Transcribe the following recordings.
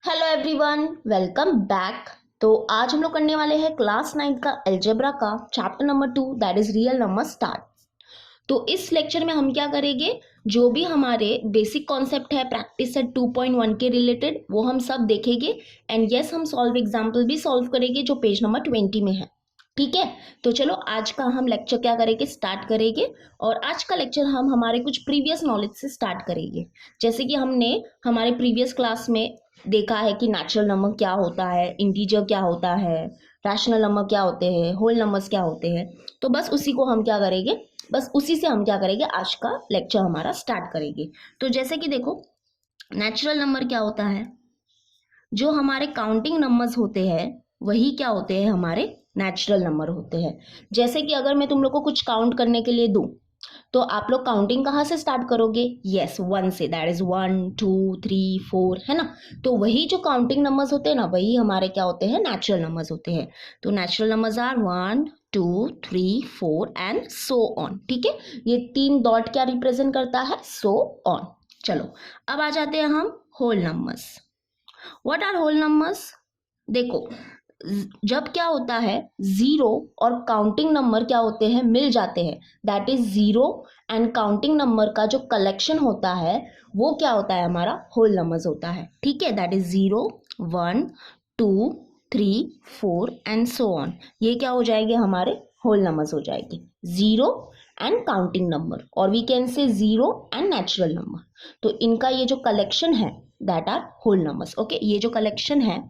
Hello everyone, welcome back. तो आज हम लोग करने वाले हैं क्लास 9 का अलजेब्रा का chapter number 2 that is real number start. तो इस लेक्चर में हम क्या करेंगे, जो भी हमारे बेसिक कॉन्सेप्ट है प्रैक्टिस सेट 2.1 के रिलेटेड वो हम सब देखेंगे। एंड यस, हम सॉल्व एग्जाम्पल भी सॉल्व करेंगे जो पेज नंबर 20 में है। ठीक है, तो चलो आज का हम लेक्चर क्या करेंगे, स्टार्ट करेंगे। और आज का लेक्चर हम हमारे कुछ प्रीवियस नॉलेज से स्टार्ट करेंगे। जैसे कि हमने हमारे प्रीवियस क्लास में देखा है कि नेचुरल नंबर क्या होता है, इंटीजर क्या होता है, रैशनल नंबर क्या होते हैं, होल नंबर्स क्या होते हैं। तो बस उसी को हम क्या करेंगे, बस उसी से हम क्या करेंगे, आज का लेक्चर हमारा स्टार्ट करेंगे। तो जैसे कि देखो, नेचुरल नंबर क्या होता है, जो हमारे काउंटिंग नंबर्स होते हैं वही क्या होते हैं, हमारे नेचुरल नंबर होते हैं। जैसे कि अगर मैं तुम लोग को कुछ काउंट करने के लिए दूं तो आप लोग काउंटिंग कहाँ से स्टार्ट करोगे, यस, 1 से, दैट इज 1 2 3 4, है ना। तो वही जो काउंटिंग नंबर्स होते हैं ना, वही हमारे क्या होते हैं, नेचुरल नंबर्स होते हैं। तो natural numbers are 1 2 3 4 and so on. ठीक है, ये 3 डॉट क्या रिप्रेजेंट करता है, सो ऑन। चलो अब आ जाते हैं हम whole numbers. What are whole numbers? देखो, जब क्या होता है, जीरो और काउंटिंग नंबर क्या होते हैं, मिल जाते हैं, that is zero and counting number का जो कलेक्शन होता है वो क्या होता है, हमारा होल नंबर्स होता है। ठीक है, that is 0 1 2 3 4 and so on. ये क्या हो जाएंगे, हमारे होल नंबर्स हो जाएंगे, जीरो एंड काउंटिंग नंबर, और we can say zero and natural number. तो इनका ये जो कलेक्शन है that are whole numbers. Okay, ये जो कलेक्शन है,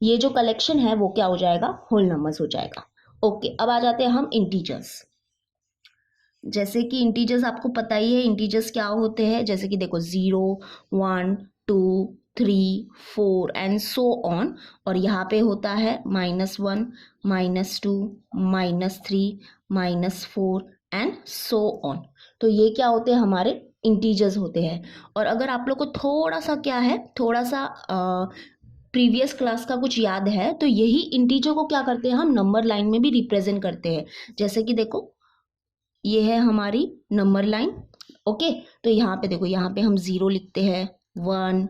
ये जो कलेक्शन है वो क्या हो जाएगा, होल नंबर्स हो जाएगा। ओके, अब आ जाते हैं हम इंटीजर्स। जैसे कि इंटीजर्स आपको पता ही है, इंटीजर्स क्या होते हैं। जैसे कि देखो, 0 1 2 3 4 एंड सो ऑन। और यहाँ पे होता है -1 -2 -3 -4 एंड सो ऑन। तो ये क्या होते हैं, हमारे इंटीजर्स होते हैं। और अगर आप लोग को थोड़ा सा क्या है, थोड़ा सा प्रीवियस क्लास का कुछ याद है तो यही इंटीजर को क्या करते हैं, हम नंबर लाइन में भी रिप्रेजेंट करते हैं। जैसे कि देखो, ये है हमारी नंबर लाइन। ओके, तो यहाँ पे देखो, यहाँ पे हम 0 लिखते हैं, 1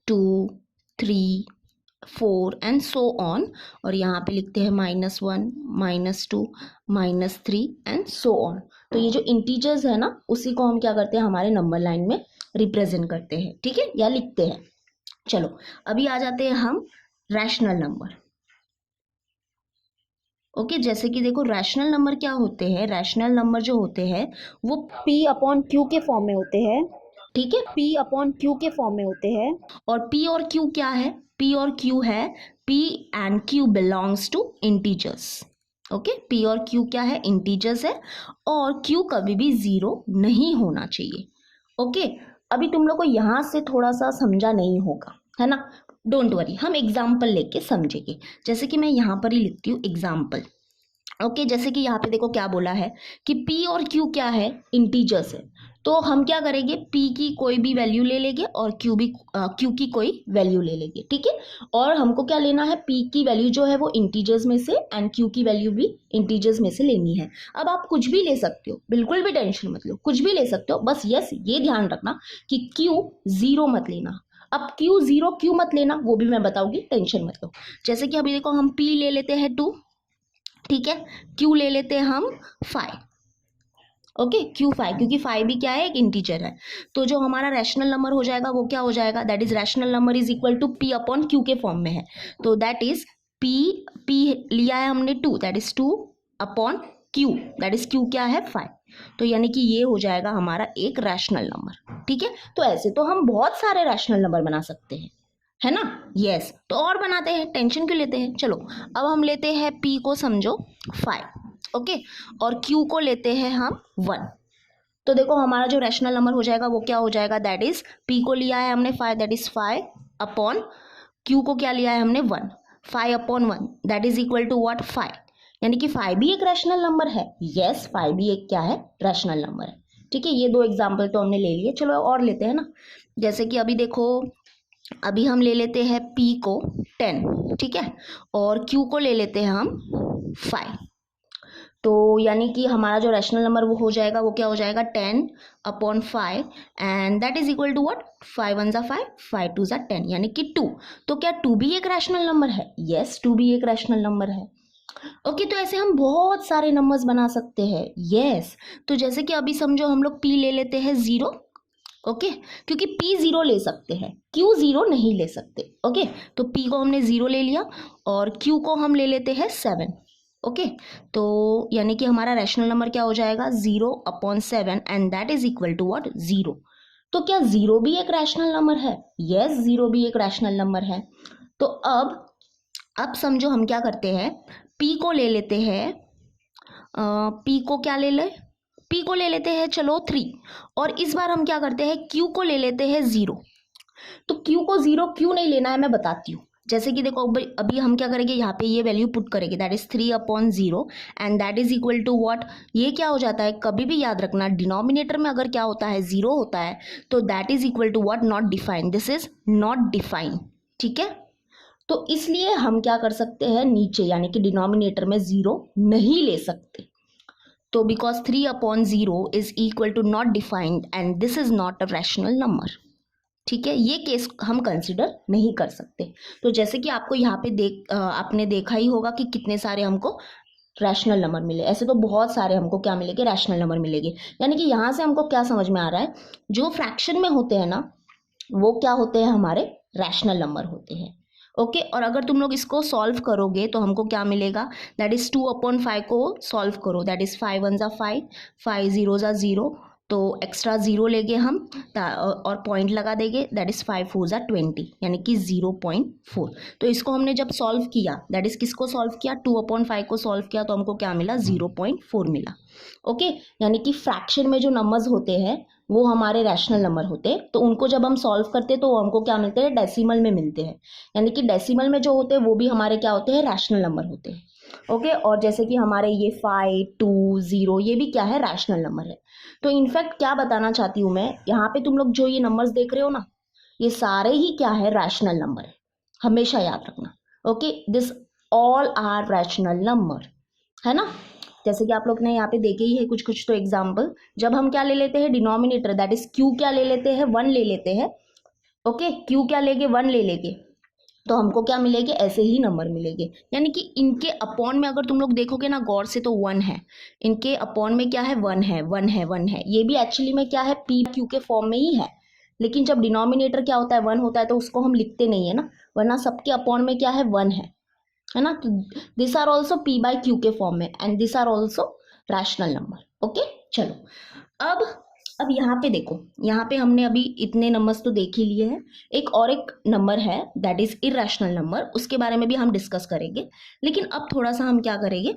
2 3 4 एंड सो ऑन। और यहाँ पे लिखते हैं -1 -2 -3 एंड सो ऑन। तो ये जो इंटीजर्स है ना, उसी को हम क्या करते हैं, हमारे नंबर लाइन में रिप्रेजेंट करते हैं। ठीक है, या लिखते हैं। चलो अभी आ जाते हैं हम रैशनल नंबर। ओके, जैसे कि देखो, रैशनल नंबर क्या होते हैं, रैशनल नंबर जो होते हैं वो P अपॉन Q के फॉर्म में होते हैं। ठीक है, P अपॉन Q के फॉर्म में होते हैं। और P और Q क्या है, P और Q है, P and Q belongs to integers. Okay, P और Q क्या है, इंटीजर्स है। और Q कभी भी जीरो नहीं होना चाहिए। ओके, अभी तुम लोग को यहाँ से थोड़ा सा समझा नहीं होगा, है ना। डोंट वरी, हम एग्जाम्पल लेके समझेंगे। जैसे कि मैं यहाँ पर ही लिखती हूँ एग्जाम्पल। ओके, जैसे कि यहाँ पे देखो क्या बोला है कि P और Q क्या है, इंटीजर्स है। तो हम क्या करेंगे, P की कोई भी वैल्यू ले लेंगे और Q की कोई वैल्यू ले लेंगे। ठीक है, और हमको क्या लेना है, P की वैल्यू जो है वो इंटीजर्स में से एंड Q की वैल्यू भी इंटीजर्स में से लेनी है। अब आप कुछ भी ले सकते हो, बिल्कुल भी टेंशन मत लो, कुछ भी ले सकते हो, बस यस ये ध्यान रखना कि Q जीरो मत लेना। अब Q जीरो क्यों मत लेना वो भी मैं बताऊंगी, टेंशन मत लो। जैसे कि अभी देखो, हम P ले लेते हैं 2, ठीक है, Q ले लेते हैं हम 5। ओके, Q5, क्योंकि 5 भी क्या है, एक इंटीजर है। तो जो हमारा रैशनल नंबर हो जाएगा वो क्या हो जाएगा, that is rational number is equal to P upon Q के फॉर्म में है। तो दैट इज P लिया है हमने 2, that is 2 upon Q, that is Q क्या है, 5। तो यानी कि ये हो जाएगा हमारा एक रैशनल नंबर। ठीक है, तो ऐसे तो हम बहुत सारे रैशनल नंबर बना सकते हैं, है ना। यस, तो और बनाते हैं, टेंशन क्यों लेते हैं। चलो अब हम लेते हैं P को, समझो 5। ओके, और Q को लेते हैं हम 1। तो देखो हमारा जो रैशनल नंबर हो जाएगा वो क्या हो जाएगा, दैट इज P को लिया है हमने 5, दैट इज 5 अपॉन Q को क्या लिया है हमने 1, 5 upon 1 that is equal to what, 5। यानी कि 5 भी एक रैशनल नंबर है। यस, 5 भी एक क्या है, रैशनल नंबर है। ठीक है, ये दो एग्जाम्पल तो हमने ले लिए, चलो और लेते हैं ना। जैसे कि अभी देखो, अभी हम ले लेते हैं P को 10, ठीक है, और Q को ले लेते हैं हम 5। तो यानी कि हमारा जो रैशनल नंबर वो हो जाएगा, वो क्या हो जाएगा 10/5 and that is equal to what 5 1 5 5 2 10 यानी कि 2। तो क्या 2 भी एक रैशनल नंबर है? यस 2 भी एक रैशनल नंबर है। ओके तो ऐसे हम बहुत सारे नंबर्स बना सकते हैं। यस तो जैसे कि अभी समझो हम लोग p ले लेते हैं 0। ओके क्योंकि p 0 ले सकते हैं, q 0 नहीं ले सकते। ओके तो p को हमने 0 ले लिया और q को हम ले लेते हैं 7। ओके तो यानी कि हमारा रैशनल नंबर क्या हो जाएगा 0/7 and that is equal to what 0। तो क्या 0 भी एक रैशनल नंबर है? यस 0 भी एक रैशनल नंबर है। तो अब समझो हम क्या करते हैं, p को ले लेते हैं, p को क्या ले ले, p को ले लेते हैं चलो 3 और इस बार हम क्या करते हैं q को ले लेते हैं 0। तो q को 0 क्यों नहीं लेना है मैं बताती हूँ। जैसे कि देखो अभी हम क्या करेंगे, यहाँ पे ये वैल्यू पुट करेंगे that is 3/0 and that is equal to what, ये क्या हो जाता है कभी भी याद रखना डिनोमिनेटर में अगर क्या होता है 0 होता है तो that is equal to what not defined, this is not defined. ठीक है तो इसलिए हम क्या कर सकते हैं नीचे यानी कि डिनोमिनेटर में 0 नहीं ले सकते। तो because 3/0 is equal to not defined and this is not a rational number. ठीक है ये केस हम कंसिडर नहीं कर सकते। तो जैसे कि आपको यहाँ पे आपने देखा ही होगा कि कितने सारे हमको रैशनल नंबर मिले। ऐसे तो बहुत सारे हमको क्या मिलेंगे रैशनल नंबर मिलेंगे। यानी कि यहाँ से हमको क्या समझ में आ रहा है, जो फ्रैक्शन में होते हैं ना वो क्या होते हैं हमारे रैशनल नंबर होते हैं। ओके और अगर तुम लोग इसको सॉल्व करोगे तो हमको क्या मिलेगा, दैट इज 2/5 को सॉल्व करो दैट इज 5 1 5 5 0 0 तो एक्स्ट्रा 0 लेंगे हम और पॉइंट लगा देंगे दैट इज 5 4 20 यानी कि 0.4। तो इसको हमने जब सॉल्व किया दैट इज किसको सॉल्व किया 2/5 को सॉल्व किया तो हमको क्या मिला 0.4 मिला। ओके यानी कि फ्रैक्शन में जो नंबर्स होते हैं वो हमारे रैशनल नंबर होते हैं। तो उनको जब हम सॉल्व करते हैं तो हमको क्या मिलते हैं डेसिमल में मिलते हैं। यानी कि डेसिमल में जो होते हैं वो भी हमारे क्या होते हैं रैशनल नंबर होते हैं। ओके और जैसे कि हमारे ये 5 2 0 ये भी क्या है रैशनल नंबर है। तो इनफैक्ट क्या बताना चाहती हूँ मैं, यहाँ पे तुम लोग जो ये नंबर्स देख रहे हो ना ये सारे ही क्या है रैशनल नंबर है, हमेशा याद रखना। Okay this all are rational number है ना। जैसे कि आप लोग ने यहाँ पे देखे ही है कुछ कुछ तो एग्जाम्पल, जब हम क्या ले लेते हैं डिनोमिनेटर दैट इज क्यू क्या ले लेते हैं 1 ले लेते हैं। ओके क्यू क्या लेंगे 1 ले लेंगे तो हमको क्या मिलेंगे ऐसे ही नंबर मिलेंगे। यानी कि इनके अपॉन में अगर तुम लोग देखोगे ना गौर से तो 1 है, इनके अपॉन में क्या है 1 है 1 है 1 है। ये भी एक्चुअली में क्या है पी क्यू के फॉर्म में ही है, लेकिन जब डिनोमिनेटर क्या होता है 1 होता है तो उसको हम लिखते नहीं है ना, वरना सबके अपॉन में क्या है 1 है ना। तो दिस आर ऑल्सो p/q के फॉर्म में and this are also rational number. Okay चलो अब यहाँ पे देखो, यहाँ पे हमने अभी इतने नंबर्स तो देख ही लिए हैं। एक नंबर है दैट इज इरैशनल नंबर, उसके बारे में भी हम डिस्कस करेंगे। लेकिन अब थोड़ा सा हम क्या करेंगे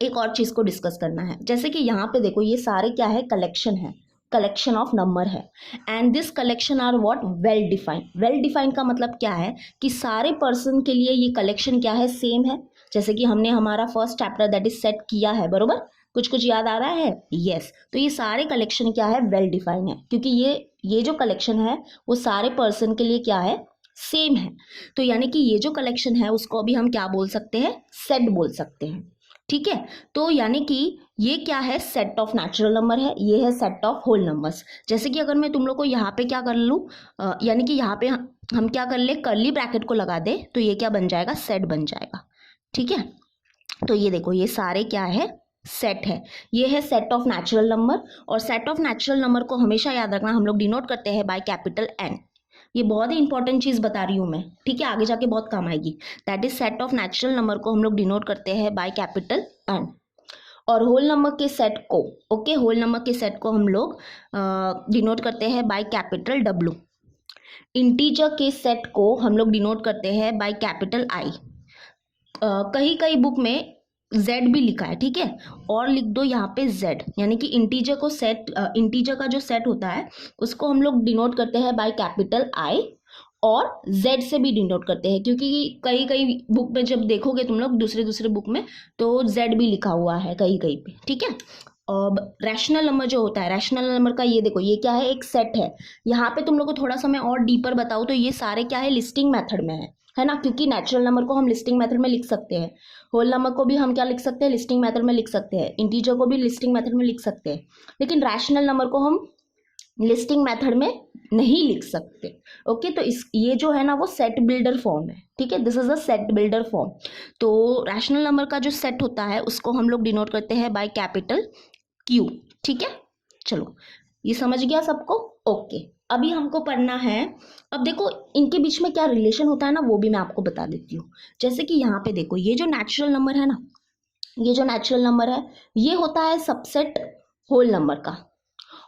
एक और चीज को डिस्कस करना है। जैसे कि यहाँ पे देखो ये सारे क्या है कलेक्शन है, कलेक्शन ऑफ नंबर है and this collection are what well defined. Well defined का मतलब क्या है कि सारे पर्सन के लिए ये कलेक्शन क्या है सेम है। जैसे कि हमने हमारा first chapter that is set किया है, बरोबर कुछ कुछ याद आ रहा है। यस तो ये सारे कलेक्शन क्या है वेल डिफाइंड है, क्योंकि ये जो कलेक्शन है वो सारे पर्सन के लिए क्या है सेम है। तो यानी कि ये जो कलेक्शन है उसको अभी हम क्या बोल सकते हैं सेट बोल सकते हैं। ठीक है तो यानी कि ये क्या है सेट ऑफ नेचुरल नंबर है, ये है सेट ऑफ होल नंबर्स। जैसे कि अगर मैं तुम लोग को यहाँ पे क्या कर लूँ यानी कि यहाँ पे हम क्या कर ले कर्ली ब्रैकेट को लगा दे तो ये क्या बन जाएगा सेट बन जाएगा। ठीक है तो ये देखो ये सारे क्या है सेट है, ये है सेट ऑफ नेचुरल नंबर। और सेट ऑफ नेचुरल नंबर को हमेशा याद रखना हम लोग डिनोट करते हैं बाय कैपिटल एन। ये बहुत ही इंपॉर्टेंट चीज बता रही हूँ मैं, ठीक है आगे जाके बहुत काम आएगी। That is set of natural number को हम लोग डिनोट करते हैं बाय कैपिटल एन। और होल नंबर के सेट को होल नंबर के सेट को हम लोग डिनोट करते हैं बाय कैपिटल डब्ल्यू। इंटीजर के सेट को हम लोग डिनोट करते हैं बाय कैपिटल आई। कहीं कहीं बुक में z भी लिखा है, ठीक है और लिख दो यहाँ पे z, यानी कि इंटीजर को सेट इंटीजर का जो सेट होता है उसको हम लोग डिनोट करते हैं बाय कैपिटल आई और z से भी डिनोट करते हैं, क्योंकि कई कई बुक में जब देखोगे तुम लोग दूसरे बुक में तो z भी लिखा हुआ है कहीं कहीं पे। ठीक है अब रैशनल नंबर जो होता है, रैशनल नंबर का ये देखो, ये क्या है, एक सेट है। यहाँ पे तुम लोग को थोड़ा सा मैं और डीपर बताऊँ तो ये सारे क्या है, लिस्टिंग मेथड में है ना, क्योंकि नेचुरल नंबर को हम लिस्टिंग मेथड में लिख सकते हैं, होल नंबर को भी हम क्या लिख सकते हैं, लिस्टिंग मेथड में लिख सकते हैं, इंटीजर को भी लिस्टिंग मेथड में लिख सकते हैं, लेकिन रैशनल नंबर को हम लिस्टिंग मेथड में नहीं लिख सकते। ओके, तो इस ये जो है ना वो सेट बिल्डर फॉर्म है, ठीक है, this is a set builder form. तो रैशनल नंबर का जो सेट होता है उसको हम लोग डिनोट करते हैं बाय कैपिटल क्यू, ठीक है। चलो, ये समझ गया सबको? ओके, अभी हमको पढ़ना है, अब देखो इनके बीच में क्या रिलेशन होता है ना वो भी मैं आपको बता देती हूँ। जैसे कि यहाँ पे देखो, ये जो नेचुरल नंबर है ना, ये जो नेचुरल नंबर है ये होता है सबसेट होल नंबर का,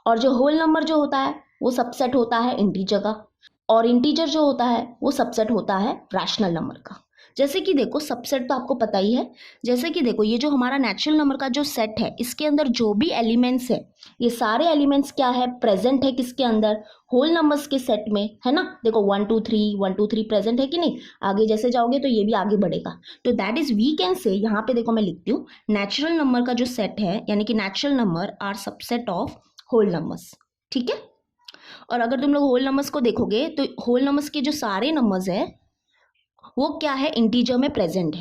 और जो होल नंबर जो होता है वो सबसेट होता है इंटीजर का, और इंटीजर जो होता है वो सबसेट होता है रैशनल नंबर का। जैसे कि देखो, सबसेट तो आपको पता ही है। जैसे कि देखो, ये जो हमारा नेचुरल नंबर का जो सेट है इसके अंदर जो भी एलिमेंट्स है, ये सारे एलिमेंट्स क्या है, प्रेजेंट है किसके अंदर, होल नंबर्स के सेट में, है ना। देखो 1 2 3 1 2 3 प्रेजेंट है कि नहीं, आगे जैसे जाओगे तो ये भी आगे बढ़ेगा। तो दैट इज वी कैन से, यहाँ पे देखो मैं लिखती हूँ, नेचुरल नंबर का जो सेट है यानी कि natural number are subset of whole numbers, ठीक है। और अगर तुम लोग होल नंबर्स को देखोगे तो होल नंबर्स के जो सारे नंबर्स है वो क्या है, इंटीजर में प्रेजेंट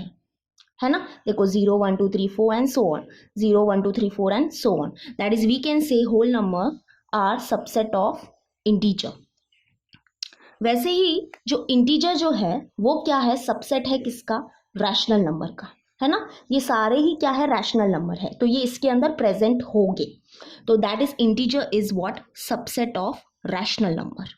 है ना। देखो 0 1 2 3 4 and so on, 0 1 2 3 4 and so on, that is we can say whole number are subset of integer. वैसे ही जो इंटीजर जो है वो क्या है, सबसेट है किसका, रैशनल नंबर का, है ना। ये सारे ही क्या है, रैशनल नंबर है, तो ये इसके अंदर प्रेजेंट होंगे। तो that is integer is what, subset of rational number.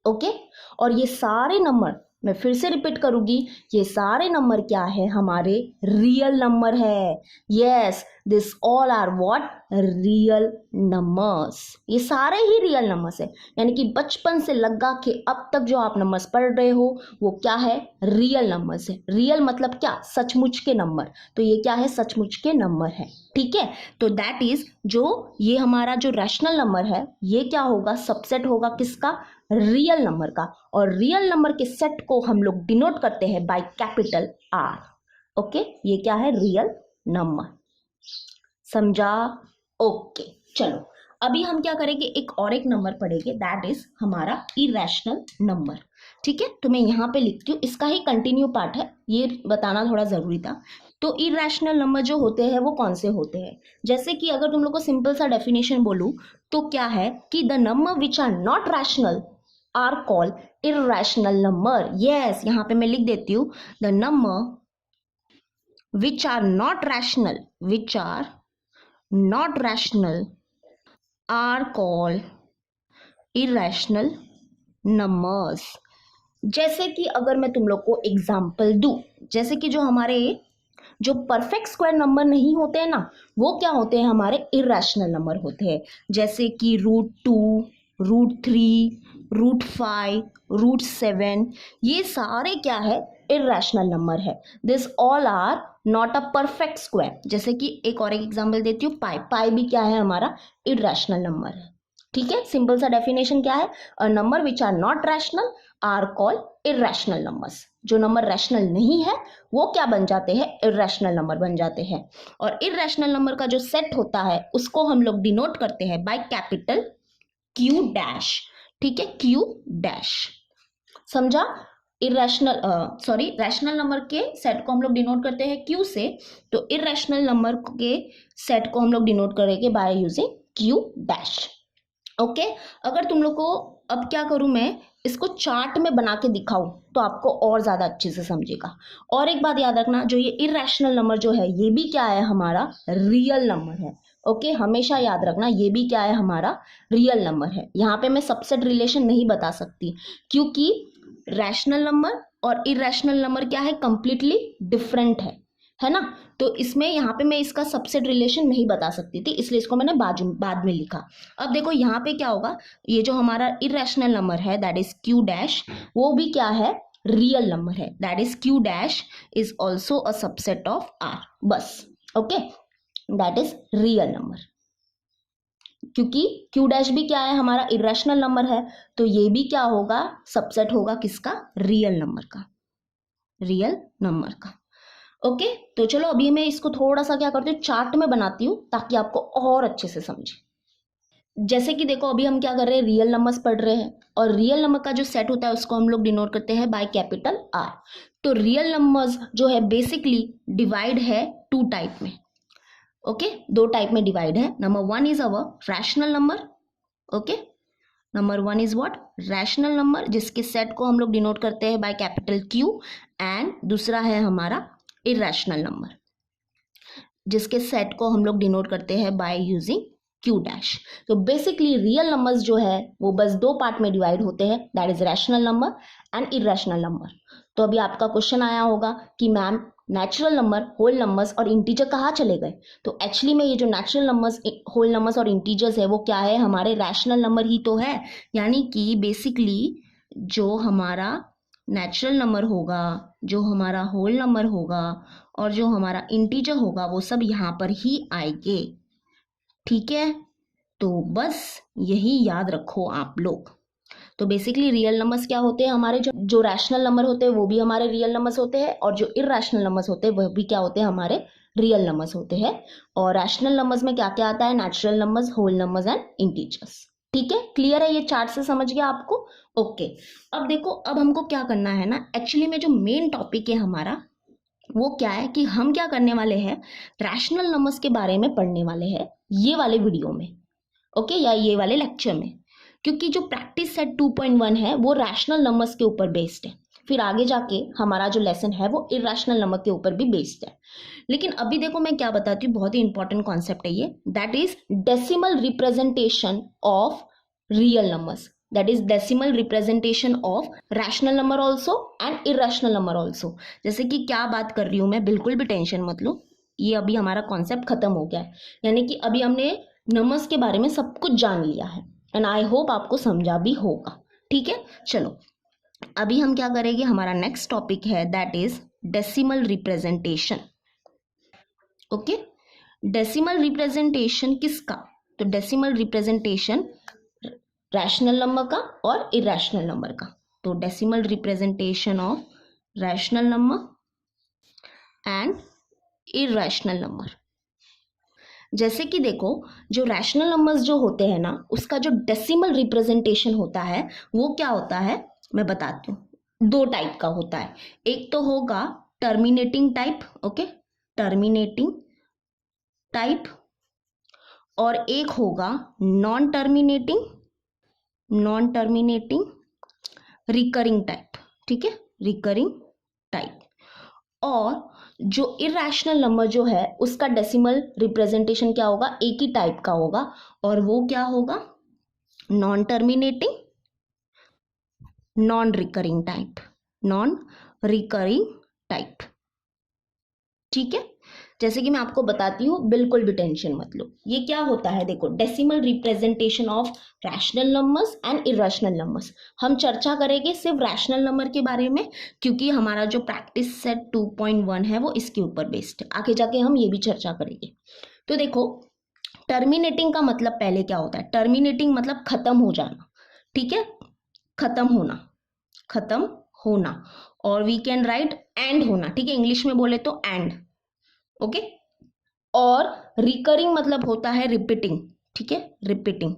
Okay, और ये सारे नंबर, मैं फिर से रिपीट करूंगी, ये सारे नंबर क्या है, हमारे रियल नंबर है। Yes, this all are what, real numbers. ये सारे ही रियल नंबर्स है, यानी कि बचपन से लगा के अब तक जो आप नंबर्स पढ़ रहे हो वो क्या है, रियल नंबर्स है। रियल मतलब क्या, सचमुच के नंबर, तो ये क्या है, सचमुच के नंबर है, ठीक है। तो दैट इज, जो ये हमारा जो रैशनल नंबर है ये क्या होगा, सबसेट होगा किसका, रियल नंबर का, और रियल नंबर के सेट को हम लोग डिनोट करते हैं बाय कैपिटल आर। ओके, ये क्या है, रियल नंबर, समझा? ओके, चलो अभी हम क्या करेंगे, एक और एक नंबर पढ़ेंगे, दैट इज हमारा इरेशनल नंबर, ठीक है। तो मैं यहाँ पे लिखती हूँ, इसका ही कंटिन्यू पार्ट है, ये बताना थोड़ा जरूरी था। तो इरेशनल नंबर जो होते हैं वो कौन से होते हैं, जैसे कि अगर तुम लोग को सिंपल सा डेफिनेशन बोलूं तो क्या है कि the number which are not rational are called irrational number. Yes, यहाँ पे मैं लिख देती हूँ, the number which are not rational, which are not rational are called irrational numbers. जैसे कि अगर मैं तुम लोग को एग्जाम्पल दूं, जैसे कि जो हमारे जो परफेक्ट स्क्वायर नंबर नहीं होते हैं ना, वो क्या होते हैं, हमारे इरेशनल नंबर होते हैं। जैसे कि √2, √3, √5, √7, ये सारे क्या है, इरेशनल नंबर है। This all are not a perfect square. जैसे कि एक और एक एग्जाम्पल देती हूँ, पाई, पाई भी क्या है, हमारा इरेशनल नंबर है, ठीक है। सिंपल सा डेफिनेशन क्या है, a number which are not rational are called irrational numbers. जो नंबर रैशनल नहीं है वो क्या बन जाते हैं, इरेशनल नंबर बन जाते हैं। और इरेशनल नंबर का जो सेट होता है उसको हम लोग डिनोट करते हैं बाय कैपिटल क्यू डैश, ठीक है, क्यू डैश, समझा। इरेशनल रैशनल नंबर के सेट को हम लोग डिनोट करते हैं क्यू से, तो इरेशनल नंबर के सेट को हम लोग डिनोट करेंगे by using Q dash. Okay, अगर तुम लोग को अब क्या करूं, मैं इसको चार्ट में बना के दिखाऊं तो आपको और ज्यादा अच्छे से समझेगा। और एक बात याद रखना, जो ये इरेशनल नंबर जो है ये भी क्या है, हमारा रियल नंबर है। ओके, हमेशा याद रखना ये भी क्या है, हमारा रियल नंबर है। यहाँ पे मैं सबसेट रिलेशन नहीं बता सकती, क्योंकि रैशनल नंबर और इरेशनल नंबर क्या है, कंप्लीटली डिफरेंट है ना। तो इसमें यहाँ पे मैं इसका सबसेट रिलेशन नहीं बता सकती थी, इसलिए इसको मैंने बाद में लिखा। अब देखो यहाँ पे क्या होगा, ये जो हमारा इरेशनल नंबर है दैट इज क्यू डैश, वो भी क्या है, रियल नंबर है, that is Q dash is also a subset of R, बस। Okay, that is real number, क्योंकि क्यू डैश भी क्या है, हमारा इरेशनल नंबर है, तो ये भी क्या होगा, सबसेट होगा किसका, रियल नंबर का, रियल नंबर का। ओके, तो चलो अभी मैं इसको थोड़ा सा क्या करती हूँ, चार्ट में बनाती हूँ ताकि आपको और अच्छे से समझे। जैसे कि देखो अभी हम क्या कर रहे हैं, रियल नंबर्स पढ़ रहे हैं, और रियल नंबर का जो सेट होता है उसको हम लोग डिनोट करते हैं बाय कैपिटल आर। तो रियल नंबर्स जो है बेसिकली डिवाइड है टू टाइप में। ओके, दो टाइप में डिवाइड है। Number one is our rational number. Okay, number one is what, rational number, जिसके सेट को हम लोग डिनोट करते हैं बाय कैपिटल क्यू। एंड दूसरा है हमारा इरेशनल नंबर, जिसके सेट को हम लोग डिनोट करते हैं बाय यूजिंग क्यू डैश। तो बेसिकली रियल नंबर्स जो है वो बस दो पार्ट में डिवाइड होते हैं, that is rational number and irrational number. तो अभी आपका क्वेश्चन आया होगा कि ma'am natural number, whole numbers और इंटीजर कहाँ चले गए। तो एक्चुअली में ये जो नेचुरल नंबर्स, होल नंबर्स और इंटीजर्स है वो क्या है, हमारे रैशनल नंबर ही तो है। यानी कि बेसिकली जो हमारा नेचुरल नंबर होगा, जो हमारा होल नंबर होगा और जो हमारा इंटीजर होगा वो सब यहाँ पर ही आएंगे। ठीक है, तो बस यही याद रखो आप लोग। तो बेसिकली रियल नंबर्स क्या होते हैं, हमारे जो रैशनल नंबर होते हैं वो भी हमारे रियल नंबर्स होते हैं, और जो इरैशनल नंबर्स होते हैं वह भी क्या होते हैं, हमारे रियल नंबर्स होते हैं। और रैशनल नंबर्स में क्या क्या आता है, natural numbers, whole numbers and integers. ठीक है, क्लियर है, ये चार्ट से समझ गया आपको। ओके, अब देखो अब हमको क्या करना है ना, एक्चुअली में जो मेन टॉपिक है हमारा वो क्या है कि हम क्या करने वाले हैं, रैशनल नंबर्स के बारे में पढ़ने वाले हैं ये वाले वीडियो में। ओके, या ये वाले लेक्चर में, क्योंकि जो प्रैक्टिस सेट 2.1 है वो रैशनल नंबर्स के ऊपर बेस्ड है। फिर आगे जाके हमारा जो लेसन है वो इरैशनल नंबर के ऊपर भी बेस्ड है। लेकिन अभी देखो मैं क्या बताती हूँ, बहुत ही इंपॉर्टेंट कॉन्सेप्ट है ये, that is decimal representation of real numbers, that is decimal representation of rational number also and irrational number also। जैसे कि क्या बात कर रही हूँ मैं, बिल्कुल भी टेंशन मत लो, ये अभी हमारा कॉन्सेप्ट खत्म हो गया है। यानी कि अभी हमने नंबर्स के बारे में सब कुछ जान लिया है, एंड आई होप आपको समझा भी होगा। ठीक है, चलो अभी हम क्या करेंगे, हमारा नेक्स्ट टॉपिक है that is decimal representation. Okay, decimal representation किसका, तो डेसिमल रिप्रेजेंटेशन रैशनल नंबर का और इरैशनल नंबर का। तो decimal representation of rational number and irrational number. जैसे कि देखो जो रैशनल नंबर्स जो होते हैं ना उसका जो डेसिमल रिप्रेजेंटेशन होता है वो क्या होता है मैं बताती हूँ, दो टाइप का होता है। एक तो होगा terminating type, okay, terminating type, और एक होगा नॉन टर्मिनेटिंग रिकरिंग टाइप। ठीक है, रिकरिंग टाइप। और जो इरैशनल नंबर जो है उसका डेसिमल रिप्रेजेंटेशन क्या होगा, एक ही टाइप का होगा, और वो क्या होगा, non terminating non recurring type. ठीक है, जैसे कि मैं आपको बताती हूँ, बिल्कुल भी टेंशन मत लो। ये क्या होता है, देखो decimal representation of rational numbers and irrational numbers. हम चर्चा करेंगे सिर्फ रैशनल नंबर के बारे में, क्योंकि हमारा जो प्रैक्टिस सेट 2.1 है वो इसके ऊपर बेस्ड है। आगे जाके हम ये भी चर्चा करेंगे। तो देखो टर्मिनेटिंग का मतलब पहले क्या होता है, टर्मिनेटिंग मतलब खत्म हो जाना। ठीक है, खत्म होना, और वी कैन राइट एंड होना। ठीक है, इंग्लिश में बोले तो एंड। ओके, और रिकरिंग मतलब होता है रिपीटिंग। ठीक है, रिपीटिंग।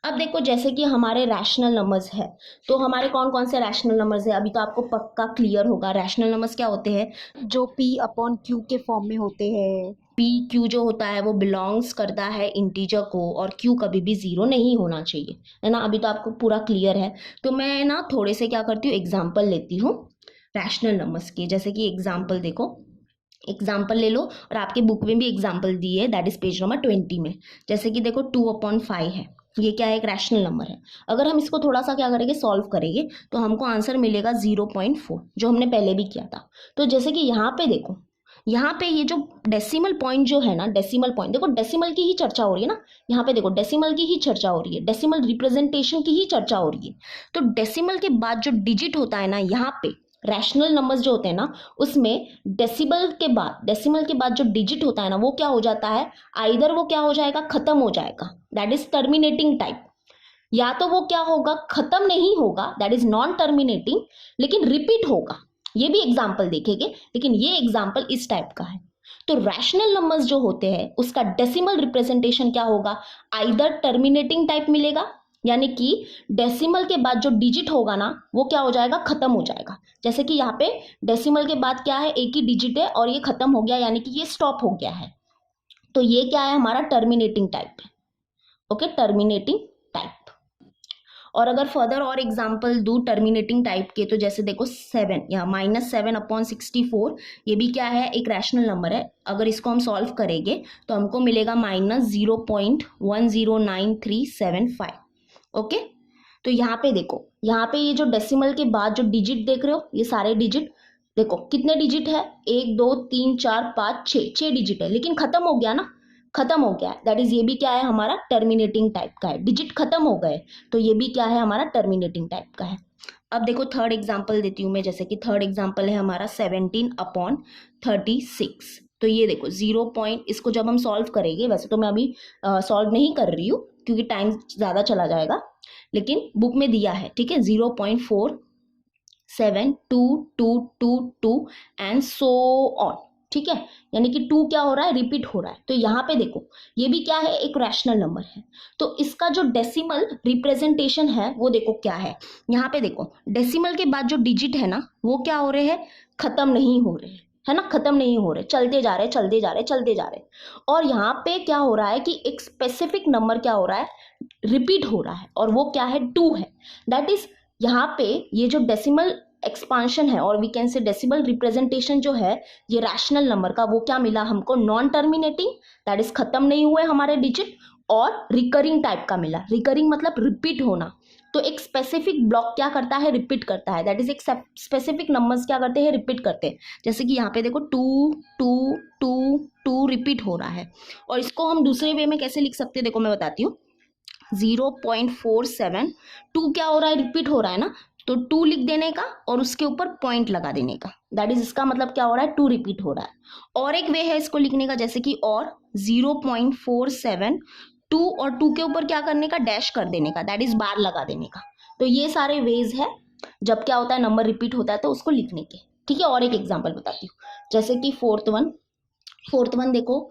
अब देखो जैसे कि हमारे रैशनल नंबर्स है, तो हमारे कौन कौन से रैशनल नंबर्स है अभी तो आपको पक्का क्लियर होगा। रैशनल नंबर्स क्या होते हैं, जो P/Q के फॉर्म में होते हैं। पी क्यू जो होता है वो बिलोंग्स करता है इंटीजर को, और क्यू कभी भी जीरो नहीं होना चाहिए, है ना। अभी तो आपको पूरा क्लियर है। तो मैं ना थोड़े से क्या करती हूँ, एग्जाम्पल लेती हूँ रैशनल नंबर्स के। जैसे कि एग्जाम्पल देखो, एग्जाम्पल ले लो, और आपके बुक में भी एग्जाम्पल दी है, दैट इज पेज नंबर 20 में। जैसे कि देखो 2/5 है, ये क्या है, एक रैशनल नंबर है। अगर हम इसको थोड़ा सा क्या करेंगे, सॉल्व करेंगे, तो हमको आंसर मिलेगा 0.4, जो हमने पहले भी किया था। तो जैसे कि यहाँ पे देखो, यहाँ पे ये जो डेसिमल पॉइंट जो है ना, डेसिमल पॉइंट देखो, डेसिमल की ही चर्चा हो रही है ना। यहाँ पे देखो डेसिमल की ही चर्चा हो रही है, डेसिमल रिप्रेजेंटेशन की ही चर्चा हो रही है। तो डेसिमल के बाद जो डिजिट होता है ना, यहाँ पे रैशनल नंबर्स जो होते हैं ना उसमें डेसिमल के बाद जो डिजिट होता है ना वो क्या हो जाता है, आइदर वो क्या हो जाएगा, खत्म हो जाएगा, दैट इज टर्मिनेटिंग टाइप, या तो वो क्या होगा, खत्म नहीं होगा, दैट इज नॉन टर्मिनेटिंग, लेकिन रिपीट होगा। ये भी एग्जाम्पल देखेंगे, लेकिन ये एग्जाम्पल इस टाइप का है। तो रैशनल नंबर्स जो होते हैं उसका डेसिमल रिप्रेजेंटेशन क्या होगा, आइदर टर्मिनेटिंग टाइप मिलेगा, यानी कि डेसिमल के बाद जो डिजिट होगा ना वो क्या हो जाएगा, खत्म हो जाएगा। जैसे कि यहाँ पे डेसिमल के बाद क्या है, एक ही डिजिट है और ये खत्म हो गया, यानी कि ये स्टॉप हो गया है, तो ये क्या है, हमारा टर्मिनेटिंग टाइप है। Okay, terminating type. और अगर फर्दर और एग्जाम्पल दूँ टर्मिनेटिंग टाइप के, तो जैसे देखो 7 या -7/64, ये भी क्या है, एक रैशनल नंबर है। अगर इसको हम सॉल्व करेंगे तो हमको मिलेगा -0.109375। ओके, तो यहाँ पे देखो, यहाँ पे ये जो डेसिमल के बाद जो डिजिट देख रहे हो, ये सारे डिजिट देखो कितने डिजिट है, 1 2 3 4 5 6 डिजिट है, लेकिन खत्म हो गया ना, खत्म हो गया है। दैट इज ये भी क्या है, हमारा टर्मिनेटिंग टाइप का है। डिजिट खत्म हो गए तो ये भी क्या है, हमारा टर्मिनेटिंग टाइप का है। अब देखो थर्ड एग्जाम्पल देती हूँ मैं, जैसे कि थर्ड एग्जाम्पल है हमारा 17/36। तो ये देखो 0 पॉइंट, इसको जब हम सॉल्व करेंगे, वैसे तो मैं अभी सॉल्व नहीं कर रही हूँ क्योंकि टाइम ज़्यादा चला जाएगा, लेकिन बुक में दिया है, ठीक है, 0.47222 एंड सो ऑन, ठीक है, यानी कि 2 क्या हो रहा है, रिपीट हो रहा है। तो यहाँ पे देखो ये भी क्या है, एक रैशनल नंबर है, तो इसका जो डेसिमल रिप्रेजेंटेशन है वो देखो क्या है। यहाँ पे देखो डेसिमल के बाद जो डिजिट है ना वो क्या हो रहे हैं, खत्म नहीं हो रहे, है ना, खत्म नहीं हो रहे, चलते जा रहे चलते जा रहे चलते जा रहे। और यहाँ पे क्या हो रहा है कि एक स्पेसिफिक नंबर क्या हो रहा है, रिपीट हो रहा है, और वो क्या है, 2 है। दैट इज यहाँ पे ये जो डेसिमल एक्सपांशन है, और we can say decimal representation जो है ये रैशनल नंबर का, वो क्या मिला हमको, नॉन टर्मिनेटिंग, दैट इज खत्म नहीं हुए हमारे डिजिट, और रिकरिंग टाइप का मिला। रिकरिंग मतलब रिपीट होना, तो एक स्पेसिफिक ब्लॉक क्या करता है, रिपीट करता है, दैट इज एक स्पेसिफिक नंबर्स क्या करते हैं, रिपीट करते हैं। जैसे कि यहाँ पे देखो 2 2 2 2 रिपीट हो रहा है, और इसको हम दूसरे वे में कैसे लिख सकते हैं, देखो मैं बताती हूँ। 0.472 क्या हो रहा है, रिपीट हो रहा है ना, तो 2 लिख देने का और उसके ऊपर पॉइंट लगा देने का, दैट इज इसका मतलब क्या हो रहा है, 2 रिपीट हो रहा है। और एक वे है इसको लिखने का, जैसे कि और 0.472 और 2 के ऊपर क्या करने का, डैश कर देने का, दैट इज बार लगा देने का। तो ये सारे वेज है जब क्या होता है, नंबर रिपीट होता है तो उसको लिखने के, ठीक है। और एक एग्जाम्पल बताती हूँ, जैसे कि फोर्थ वन देखो,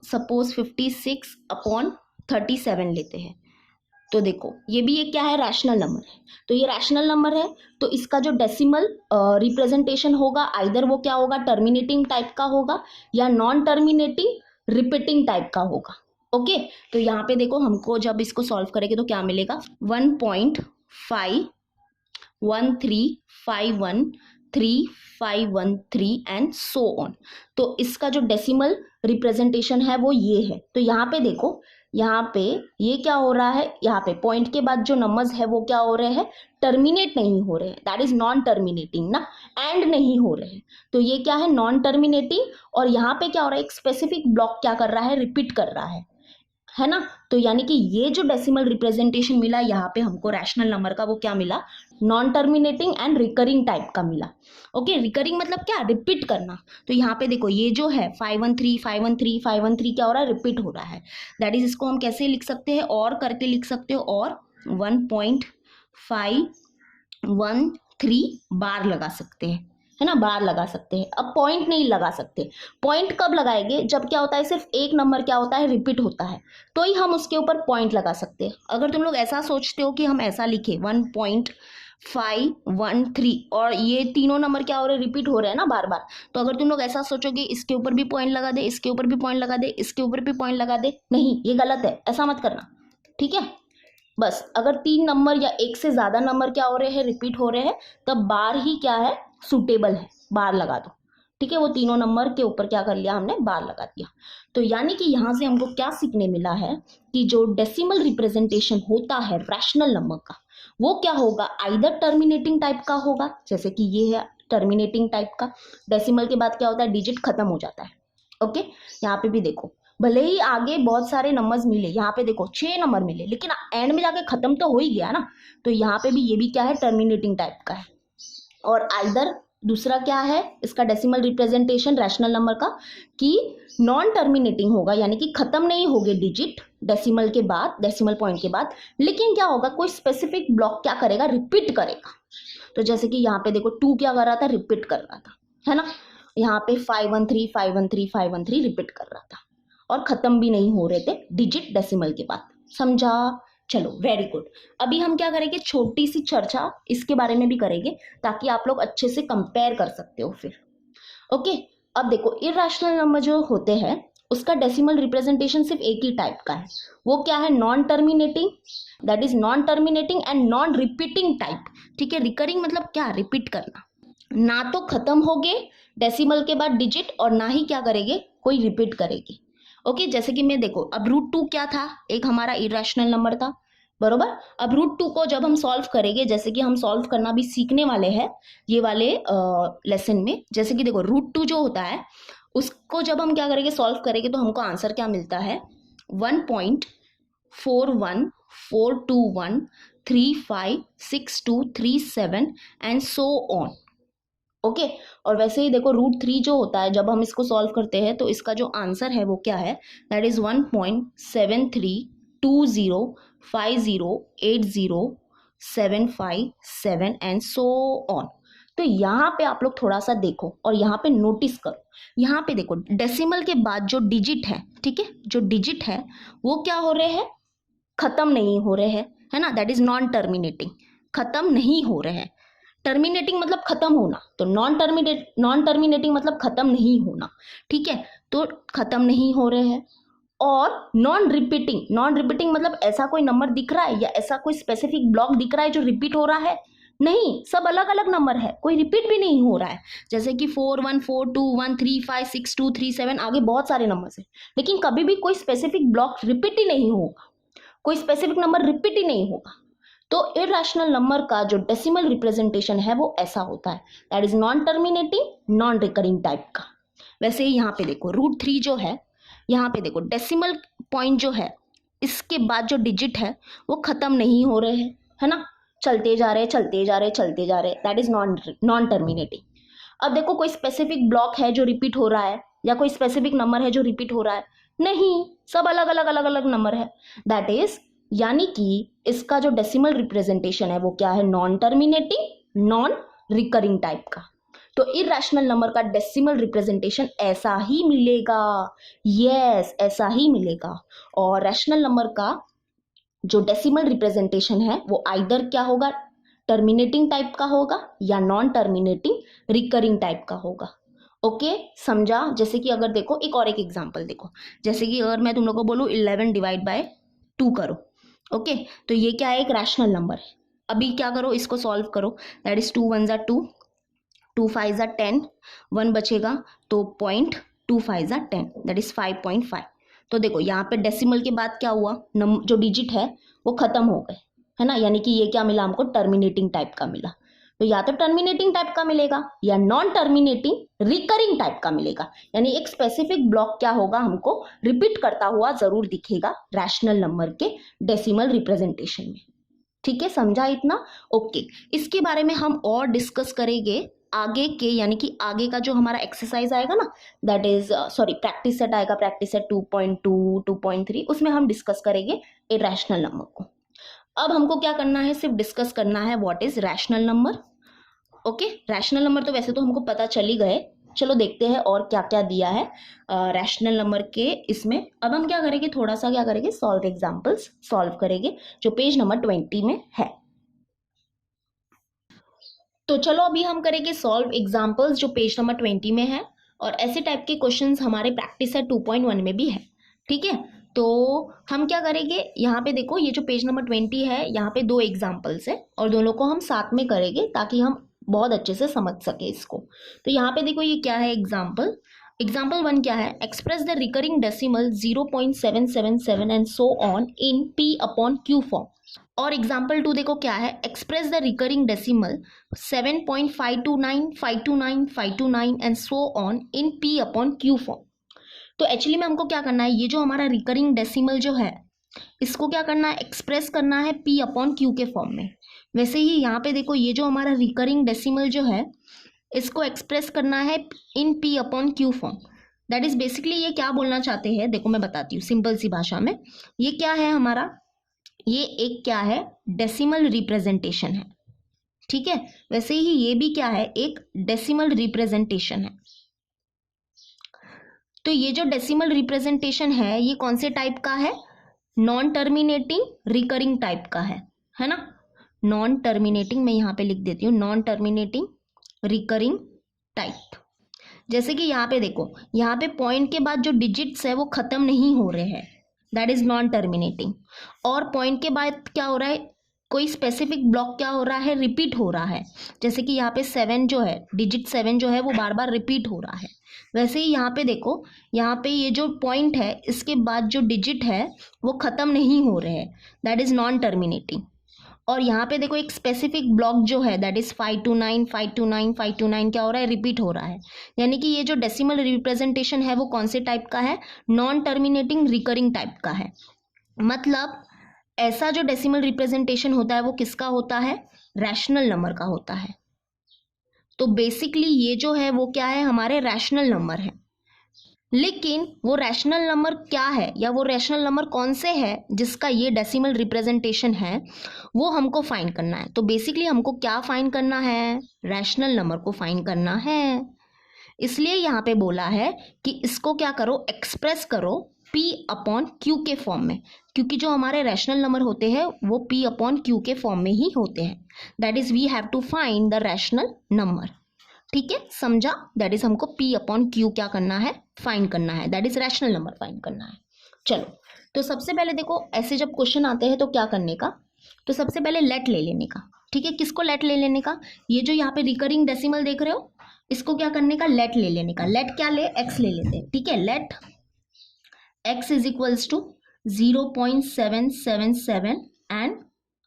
सपोज 56/37 लेते हैं, तो देखो ये भी एक क्या है, रैशनल नंबर है। तो ये रैशनल नंबर है, तो इसका जो डेसिमल रिप्रेजेंटेशन होगा, आइदर वो क्या होगा, टर्मिनेटिंग टाइप का होगा या नॉन टर्मिनेटिंग रिपीटिंग टाइप का होगा। ओके, तो यहाँ पे देखो हमको जब इसको सॉल्व करेंगे तो क्या मिलेगा, 1.513513 एंड सो ऑन। तो इसका जो डेसिमल रिप्रेजेंटेशन है वो ये है। तो यहाँ पे देखो, यहाँ पे ये क्या हो रहा है, यहाँ पे पॉइंट के बाद जो नंबर्स है वो क्या हो रहे हैं, टर्मिनेट नहीं हो रहे हैं, दैट इज नॉन टर्मिनेटिंग ना, एंड नहीं हो रहे हैं, तो ये क्या है, नॉन टर्मिनेटिंग। और यहाँ पे क्या हो रहा है, एक स्पेसिफिक ब्लॉक क्या कर रहा है, रिपीट कर रहा है ना। तो यानी कि ये जो डेसिमल रिप्रेजेंटेशन मिला यहाँ पे हमको रैशनल नंबर का, वो क्या मिला, non terminating and recurring type का मिला। ओके, रिकरिंग मतलब क्या, रिपीट करना। तो यहाँ पे देखो ये जो है 513 क्या हो रहा है, रिपीट हो रहा है, दैट इज इसको हम कैसे लिख सकते हैं, और करके लिख सकते हो, और 1.513 बार लगा सकते हैं, है ना, बार लगा सकते हैं। अब पॉइंट नहीं लगा सकते, पॉइंट कब लगाएंगे, जब क्या होता है, सिर्फ एक नंबर क्या होता है, रिपीट होता है, तो ही हम उसके ऊपर पॉइंट लगा सकते हैं। अगर तुम लोग ऐसा सोचते हो कि हम ऐसा लिखे 1.513 और ये तीनों नंबर क्या हो रहे हैं, रिपीट हो रहे हैं ना बार बार, तो अगर तुम लोग ऐसा सोचोगे इसके ऊपर भी पॉइंट लगा दे, इसके ऊपर भी पॉइंट लगा दे, इसके ऊपर भी पॉइंट लगा दे, नहीं, ये गलत है, ऐसा मत करना, ठीक है। बस अगर 3 नंबर या एक से ज़्यादा नंबर क्या हो रहे हैं, रिपीट हो रहे हैं, तब बार ही क्या है, सूटेबल है, बार लगा दो, ठीक है। वो तीनों नंबर के ऊपर क्या कर लिया हमने, बार लगा दिया। तो यानी कि यहाँ से हमको क्या सीखने मिला है कि जो डेसिमल रिप्रेजेंटेशन होता है रैशनल नंबर का, वो क्या होगा, आइदर टर्मिनेटिंग टाइप का होगा, जैसे कि ये है टर्मिनेटिंग टाइप का, डेसिमल के बाद क्या होता है, डिजिट खत्म हो जाता है। ओके, यहाँ पे भी देखो, भले ही आगे बहुत सारे नंबर्स मिले, यहाँ पे देखो 6 नंबर मिले, लेकिन एंड में जाके खत्म तो हो ही गया ना, तो यहाँ पे भी ये भी क्या है, टर्मिनेटिंग टाइप का है। और आइदर दूसरा क्या है इसका डेसिमल रिप्रेजेंटेशन रैशनल नंबर का, कि नॉन टर्मिनेटिंग होगा, यानी कि खत्म नहीं होगे डिजिट डेसिमल के बाद, डेसिमल पॉइंट के बाद, लेकिन क्या होगा कोई स्पेसिफिक ब्लॉक क्या करेगा, रिपीट करेगा। तो जैसे कि यहाँ पे देखो 2 क्या कर रहा था, रिपीट कर रहा था, है ना। यहाँ पे 513 513 513 रिपीट कर रहा था और खत्म भी नहीं हो रहे थे डिजिट डेसिमल के बाद। समझा? चलो वेरी गुड। अभी हम क्या करेंगे, छोटी सी चर्चा इसके बारे में भी करेंगे ताकि आप लोग अच्छे से कंपेयर कर सकते हो फिर। ओके, अब देखो इरैशनल नंबर जो होते हैं उसका डेसिमल रिप्रेजेंटेशन सिर्फ एक ही टाइप का है, वो क्या है, non terminating, that is non terminating and non repeating type. ठीक है, रिकरिंग मतलब क्या, रिपीट करना, ना तो खत्म हो गए डेसिमल के बाद डिजिट और ना ही क्या करेंगे कोई रिपीट करेगी। ओके, जैसे कि मैं देखो अब √2 क्या था, एक हमारा इरैशनल नंबर था, बरोबर। अब √2 को जब हम सॉल्व करेंगे, जैसे कि हम सॉल्व करना भी सीखने वाले हैं ये वाले लेसन में, जैसे कि देखो √2 जो होता है उसको जब हम क्या करेंगे सॉल्व करेंगे तो हमको आंसर क्या मिलता है, 1.41421356237 एंड सो ऑन। ओके, और वैसे ही देखो √3 जो होता है जब हम इसको सॉल्व करते हैं तो इसका जो आंसर है वो क्या है, that is 1.7320508075 and so on. तो यहाँ पे आप लोग थोड़ा सा देखो और यहाँ पे नोटिस करो, यहाँ पे देखो डेसिमल के बाद जो डिजिट है, ठीक है, जो डिजिट है वो क्या हो रहे हैं, खत्म नहीं हो रहे हैं, है ना, दैट इज नॉन टर्मिनेटिंग, खत्म नहीं हो रहे हैं। टर्मिनेटिंग मतलब खत्म होना, तो नॉन टर्मिनेटिंग मतलब खत्म नहीं होना। ठीक है, तो खत्म नहीं हो रहे हैं। और नॉन रिपीटिंग मतलब ऐसा कोई नंबर दिख रहा है या ऐसा कोई स्पेसिफिक ब्लॉक दिख रहा है जो रिपीट हो रहा है, नहीं, सब अलग अलग नंबर है, कोई रिपीट भी नहीं हो रहा है। जैसे कि 4142135623 आगे बहुत सारे नंबर है, लेकिन कभी भी कोई स्पेसिफिक ब्लॉक रिपीट ही नहीं होगा, कोई स्पेसिफिक नंबर रिपीट ही नहीं होगा। तो इरैशनल नंबर का जो डेसिमल रिप्रेजेंटेशन है वो ऐसा होता है, that is non terminating non recurring type का। वैसे ही यहाँ पे देखो √3 जो है, यहाँ पे देखो डेसिमल पॉइंट जो है इसके बाद जो डिजिट है वो खत्म नहीं हो रहे हैं, है ना, चलते जा रहे दैट इज नॉन टर्मिनेटिंग। अब देखो कोई स्पेसिफिक ब्लॉक है जो रिपीट हो रहा है या कोई स्पेसिफिक नंबर है जो रिपीट हो रहा है, नहीं, सब अलग अलग नंबर है, दैट इज, यानी कि इसका जो डेसिमल रिप्रेजेंटेशन है वो क्या है, non terminating non recurring type का। तो इरैशनल नंबर का डेसिमल रिप्रेजेंटेशन ऐसा ही मिलेगा, यस ऐसा ही मिलेगा। और रैशनल नंबर का जो डेसिमल रिप्रेजेंटेशन है वो आइदर क्या होगा, टर्मिनेटिंग टाइप का होगा या नॉन टर्मिनेटिंग रिकरिंग टाइप का होगा। ओके, समझा? जैसे कि अगर देखो एक एग्जांपल देखो, जैसे कि अगर मैं तुम लोग को बोलूँ 11 डिवाइड बाय 2 करो, ओके, तो ये क्या है, एक रैशनल नंबर है। अभी क्या करो, इसको सॉल्व करो, दैट इज 2 1 2, 2 5 10, 1 बचेगा तो 0.25 10, दैट इज 5.5। तो देखो यहाँ पे डेसिमल के बाद क्या हुआ, जो डिजिट है वो खत्म हो गए, है ना, यानी कि ये क्या मिला हमको, टर्मिनेटिंग टाइप का मिला। तो या तो टर्मिनेटिंग टाइप का मिलेगा या नॉन टर्मिनेटिंग रिकरिंग टाइप का मिलेगा, यानी एक स्पेसिफिक ब्लॉक क्या होगा, हमको रिपीट करता हुआ जरूर दिखेगा रैशनल नंबर के डेसिमल रिप्रेजेंटेशन में। ठीक है, समझा इतना? ओके, इसके बारे में हम और डिस्कस करेंगे आगे के, यानी कि आगे का जो हमारा एक्सरसाइज आएगा ना, दैट इज प्रैक्टिस सेट आएगा, प्रैक्टिस सेट 2.2 2.3, उसमें हम डिस्कस करेंगे इरैशनल नंबर को। अब हमको क्या करना है, सिर्फ डिस्कस करना है what is rational number. Okay, rational number तो वैसे तो हमको पता चल ही गए, चलो देखते हैं और क्या क्या दिया है रैशनल नंबर के इसमें। अब हम क्या करेंगे, थोड़ा सा क्या करेंगे, सॉल्व एग्जांपल्स सॉल्व करेंगे जो पेज नंबर 20 में है। तो चलो अभी हम करेंगे सॉल्व एग्जांपल्स जो पेज नंबर 20 में है, और ऐसे टाइप के क्वेश्चंस हमारे प्रैक्टिस सेट 2.1 में भी है। ठीक है, तो हम क्या करेंगे, यहाँ पे देखो ये जो पेज नंबर 20 है यहाँ पे 2 एग्जाम्पल्स है और दोनों को हम साथ में करेंगे ताकि हम बहुत अच्छे से समझ सके इसको। तो यहाँ पे देखो ये क्या है, एग्जाम्पल 1 क्या है, express the recurring decimal 0.777 and so on in P/Q form. और एग्जाम्पल 2 देखो क्या है, express the recurring decimal 7.529 529 529 and so on in P/Q form. तो एक्चुअली में हमको क्या करना है, ये जो हमारा रिकरिंग डेसिमल जो है इसको क्या करना है, एक्सप्रेस करना है P/Q के फॉर्म में। वैसे ही यहाँ पे देखो ये जो हमारा रिकरिंग डेसिमल जो है इसको एक्सप्रेस करना है इन P upon Q form. That is basically ये क्या बोलना चाहते हैं, देखो मैं बताती हूँ सिंपल सी भाषा में। ये क्या है हमारा, ये एक क्या है, डेसिमल रिप्रेजेंटेशन है, ठीक है। वैसे ही ये भी क्या है, एक डेसिमल रिप्रेजेंटेशन है। तो ये जो डेसिमल रिप्रेजेंटेशन है ये कौन से टाइप का है, नॉन टर्मिनेटिंग रिकरिंग टाइप का है ना। नॉन टर्मिनेटिंग, मैं यहाँ पे लिख देती हूँ, नॉन टर्मिनेटिंग रिकरिंग टाइप। जैसे कि यहाँ पे देखो, यहाँ पे पॉइंट के बाद जो डिजिट्स है वो खत्म नहीं हो रहे हैं, दैट इज नॉन टर्मिनेटिंग। और पॉइंट के बाद क्या हो रहा है, कोई स्पेसिफिक ब्लॉक क्या हो रहा है, रिपीट हो रहा है। जैसे कि यहाँ पे 7 जो है, डिजिट 7 जो है वो बार बार रिपीट हो रहा है। वैसे ही यहाँ पे देखो, यहाँ पे ये जो पॉइंट है इसके बाद जो डिजिट है वो खत्म नहीं हो रहे हैं, दैट इज नॉन टर्मिनेटिंग। और यहाँ पे देखो एक स्पेसिफिक ब्लॉक जो है दैट इज 529 529 529 क्या हो रहा है, रिपीट हो रहा है। यानी कि ये जो डेसिमल रिप्रेजेंटेशन है वो कौन से टाइप का है, नॉन टर्मिनेटिंग रिकरिंग टाइप का है। मतलब ऐसा जो डेसिमल रिप्रेजेंटेशन होता है वो किसका होता है, रैशनल नंबर का होता है। तो बेसिकली ये जो है वो क्या है, हमारे रैशनल नंबर है। लेकिन वो रैशनल नंबर क्या है, या वो रैशनल नंबर कौन से है जिसका ये डेसिमल रिप्रेजेंटेशन है, वो हमको फाइंड करना है। तो बेसिकली हमको क्या फाइंड करना है, रैशनल नंबर को फाइंड करना है। इसलिए यहाँ पे बोला है कि इसको क्या करो, एक्सप्रेस करो P अपॉन Q के फॉर्म में, क्योंकि जो हमारे रैशनल नंबर होते हैं वो P अपॉन Q के फॉर्म में ही होते हैं। That is we have to find the rational number, ठीक है, समझा। दैट इज हमको P अपॉन Q क्या करना है, फाइंड करना है, that is rational number find करना है। चलो, तो सबसे पहले देखो ऐसे जब क्वेश्चन आते हैं तो क्या करने का, तो सबसे पहले लेट ले लेने का, ठीक है। किसको लेट ले लेने का, ये जो यहाँ पे रिकरिंग डेसिमल देख रहे हो इसको क्या करने का, लेट ले लेने का। लेट क्या ले, x ले लेते हैं, ठीक है। Let x is equals to 0.777 and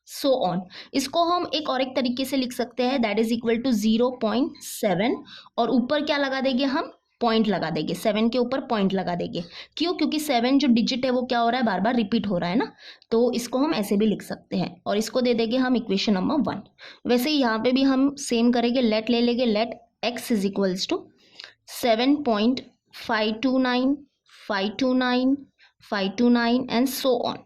so on. इसको हम एक और एक तरीके से लिख सकते हैं, दैट इज इक्वल टू 0.7 और ऊपर क्या लगा देंगे हम, पॉइंट लगा देंगे, 7 के ऊपर पॉइंट लगा देंगे। क्यों, क्योंकि 7 जो डिजिट है वो क्या हो रहा है, बार बार रिपीट हो रहा है ना। तो इसको हम ऐसे भी लिख सकते हैं और इसको दे देंगे हम इक्वेशन नंबर 1। वैसे ही यहाँ पे भी हम सेम करेंगे, लेट ले लेंगे। Let x is equals to 7.529 529 529 and so on.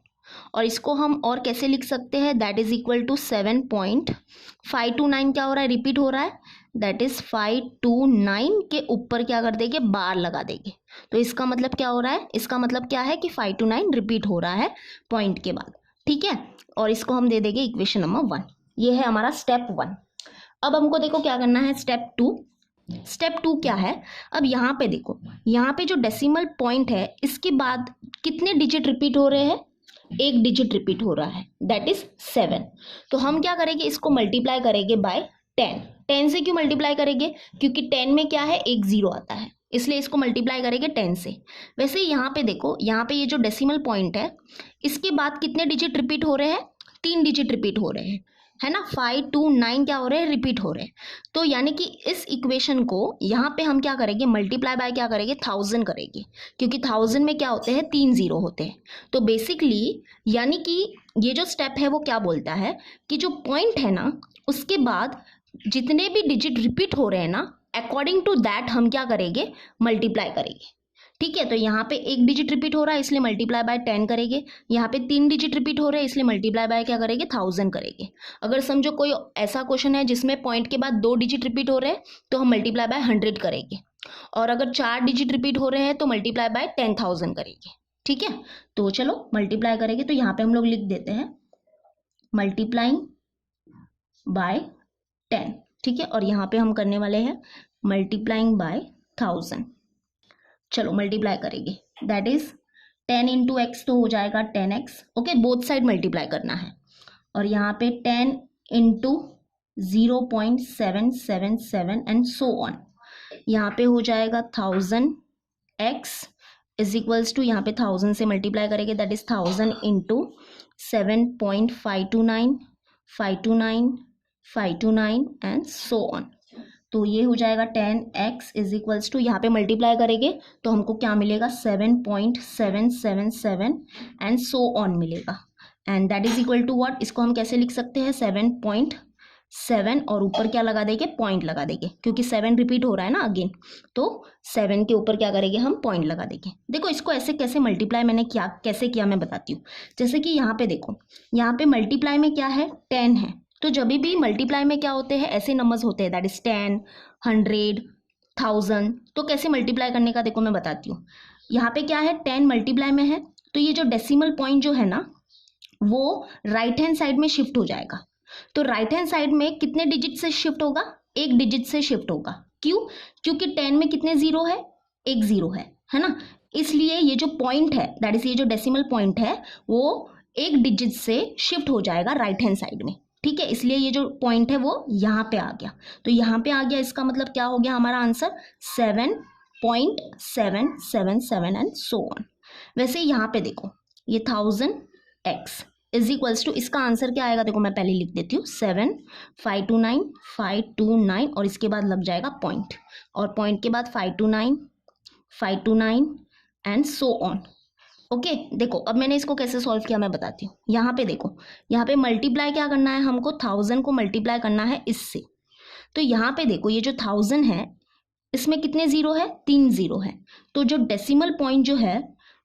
और इसको हम और कैसे लिख सकते हैं, दैट इज इक्वल टू 7.529 क्या हो रहा है, रिपीट हो रहा है, दैट इज 529 के ऊपर क्या कर देंगे, बार लगा देंगे। तो इसका मतलब क्या हो रहा है, इसका मतलब क्या है कि 529 रिपीट हो रहा है पॉइंट के बाद, ठीक है। और इसको हम दे देंगे इक्वेशन नंबर 1। ये है हमारा स्टेप 1। अब हमको देखो क्या करना है, स्टेप 2। स्टेप 2 क्या है, अब यहाँ पे देखो, यहाँ पे जो डेसिमल पॉइंट है इसके बाद कितने डिजिट रिपीट हो रहे हैं, एक डिजिट रिपीट हो रहा है, दैट इज 7। तो हम क्या करेंगे, इसको मल्टीप्लाई करेंगे बाय 10। 10 से क्यों मल्टीप्लाई करेंगे, क्योंकि 10 में क्या है, एक जीरो आता है, इसलिए इसको मल्टीप्लाई करेंगे 10 से। वैसे यहाँ पे देखो, यहाँ पे ये जो डेसिमल पॉइंट है इसके बाद कितने डिजिट रिपीट हो रहे हैं, 3 डिजिट रिपीट हो रहे हैं, है ना। 529 क्या हो रहे हैं, रिपीट हो रहे हैं। तो यानी कि इस इक्वेशन को यहाँ पे हम क्या करेंगे, मल्टीप्लाई बाय क्या करेंगे, 1000 करेंगे, क्योंकि 1000 में क्या होते हैं, 3 जीरो होते हैं। तो बेसिकली यानी कि ये जो स्टेप है वो क्या बोलता है कि जो पॉइंट है ना उसके बाद जितने भी डिजिट रिपीट हो रहे हैं ना, अकॉर्डिंग टू दैट हम क्या करेंगे, मल्टीप्लाई करेंगे, ठीक है। तो यहाँ पे एक डिजिट रिपीट हो रहा है इसलिए मल्टीप्लाई बाय 10 करेंगे, यहाँ पे 3 डिजिट रिपीट हो रहे हैं इसलिए मल्टीप्लाई बाय क्या करेंगे, 1000 करेंगे। अगर समझो कोई ऐसा क्वेश्चन है जिसमें पॉइंट के बाद 2 डिजिट रिपीट हो रहे हैं तो हम मल्टीप्लाई बाय 100 करेंगे, और अगर 4 डिजिट रिपीट हो रहे हैं तो मल्टीप्लाई बाय 10,000 करेंगे, ठीक है। तो चलो मल्टीप्लाई करेंगे, तो यहाँ पे हम लोग लिख देते हैं मल्टीप्लाइंग बाय 10, ठीक है। और यहाँ पे हम करने वाले हैं मल्टीप्लाइंग बाय 1000। चलो मल्टीप्लाई करेंगे, दैट इज 10 इंटू एक्स तो हो जाएगा 10x, okay, both side multiply करना है। और यहाँ पे 10 इंटू 0.777 एंड सो ऑन, यहाँ पे हो जाएगा 1000x इज इक्वल्स टू, यहाँ पे 1000 से मल्टीप्लाई करेंगे, that is 1000 into 7.529 529 529 and so on. तो ये हो जाएगा 10x इज इक्वल्स टू, यहाँ पे मल्टीप्लाई करेंगे तो हमको क्या मिलेगा, 7.777 एंड सो ऑन मिलेगा, and that is equal to what, इसको हम कैसे लिख सकते हैं, 7.777 7 और ऊपर क्या लगा देंगे, पॉइंट लगा देंगे, क्योंकि 7 रिपीट हो रहा है ना अगेन, तो 7 के ऊपर क्या करेंगे हम, पॉइंट लगा देंगे। देखो इसको ऐसे कैसे मल्टीप्लाई मैंने क्या कैसे किया मैं बताती हूँ। जैसे कि यहाँ पे देखो, यहाँ पे मल्टीप्लाई में क्या है, 10 है, तो जब भी मल्टीप्लाई में क्या होते हैं, ऐसे नंबर्स होते हैं, दैट इज 10, 100, 1000। तो कैसे मल्टीप्लाई करने का देखो मैं बताती हूँ। यहाँ पे क्या है, 10 मल्टीप्लाई में है, तो ये जो डेसिमल पॉइंट जो है ना वो राइट हैंड साइड में शिफ्ट हो जाएगा। तो राइट हैंड साइड में कितने डिजिट से शिफ्ट होगा, एक डिजिट से शिफ्ट होगा। क्यों, क्योंकि 10 में कितने जीरो है, एक जीरो है ना। इसलिए ये जो पॉइंट है, दैट इज ये जो डेसिमल पॉइंट है वो एक डिजिट से शिफ्ट हो जाएगा राइट हैंड साइड में, ठीक है। इसलिए ये जो पॉइंट है वो यहाँ पे आ गया, तो यहाँ पे आ गया, इसका मतलब क्या हो गया हमारा आंसर 7.777 एंड सो ऑन। वैसे यहाँ पे देखो ये 1000x इज इक्वल्स टू, इसका आंसर क्या आएगा देखो मैं पहले लिख देती हूँ, 7, 529 और इसके बाद लग जाएगा पॉइंट, और पॉइंट के बाद 529 एंड सो ऑन। ओके देखो अब मैंने इसको कैसे सॉल्व किया मैं बताती हूँ। यहाँ पे देखो, यहाँ पे मल्टीप्लाई क्या करना है हमको, 1000 को मल्टीप्लाई करना है इससे। तो यहाँ पे देखो ये जो 1000 है इसमें कितने जीरो है, 3 जीरो है, तो जो डेसिमल पॉइंट जो है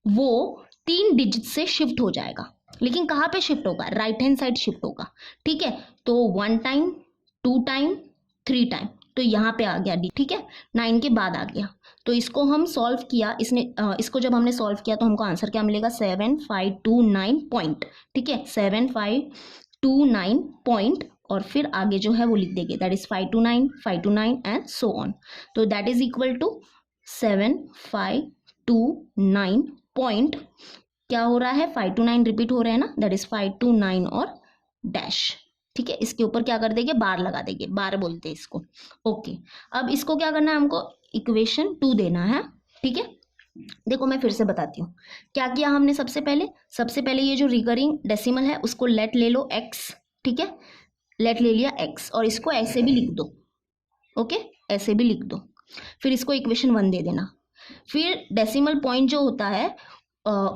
वो 3 डिजिट से शिफ्ट हो जाएगा। लेकिन कहाँ पे शिफ्ट होगा, राइट हैंड साइड शिफ्ट होगा, ठीक है। तो 1 टाइम, 2 टाइम, 3 टाइम, तो यहाँ पे आ गया डी, ठीक है, 9 के बाद आ गया। तो इसको हम सॉल्व किया, इसको जब हमने सॉल्व किया तो हमको आंसर क्या मिलेगा, 7529 पॉइंट, ठीक है, 7529 पॉइंट, और फिर आगे जो है वो लिख देंगे, that is 529 and so on. तो that is equal to 7529 point, क्या हो रहा है, 529 रिपीट हो रहे हैं ना, दैट इज 529 और डैश, ठीक है। इसके ऊपर क्या कर देंगे, बार लगा देंगे, बार बोलते हैं इसको। ओके अब इसको क्या करना है, हमको इक्वेशन 2 देना है, ठीक है। देखो मैं फिर से बताती हूँ क्या किया हमने। सबसे पहले ये जो रिकरिंग डेसिमल है उसको लेट ले लो x, ठीक है, लेट ले लिया x, और इसको ऐसे भी लिख दो, ओके ऐसे भी लिख दो। फिर इसको इक्वेशन 1 दे देना। फिर डेसिमल पॉइंट जो होता है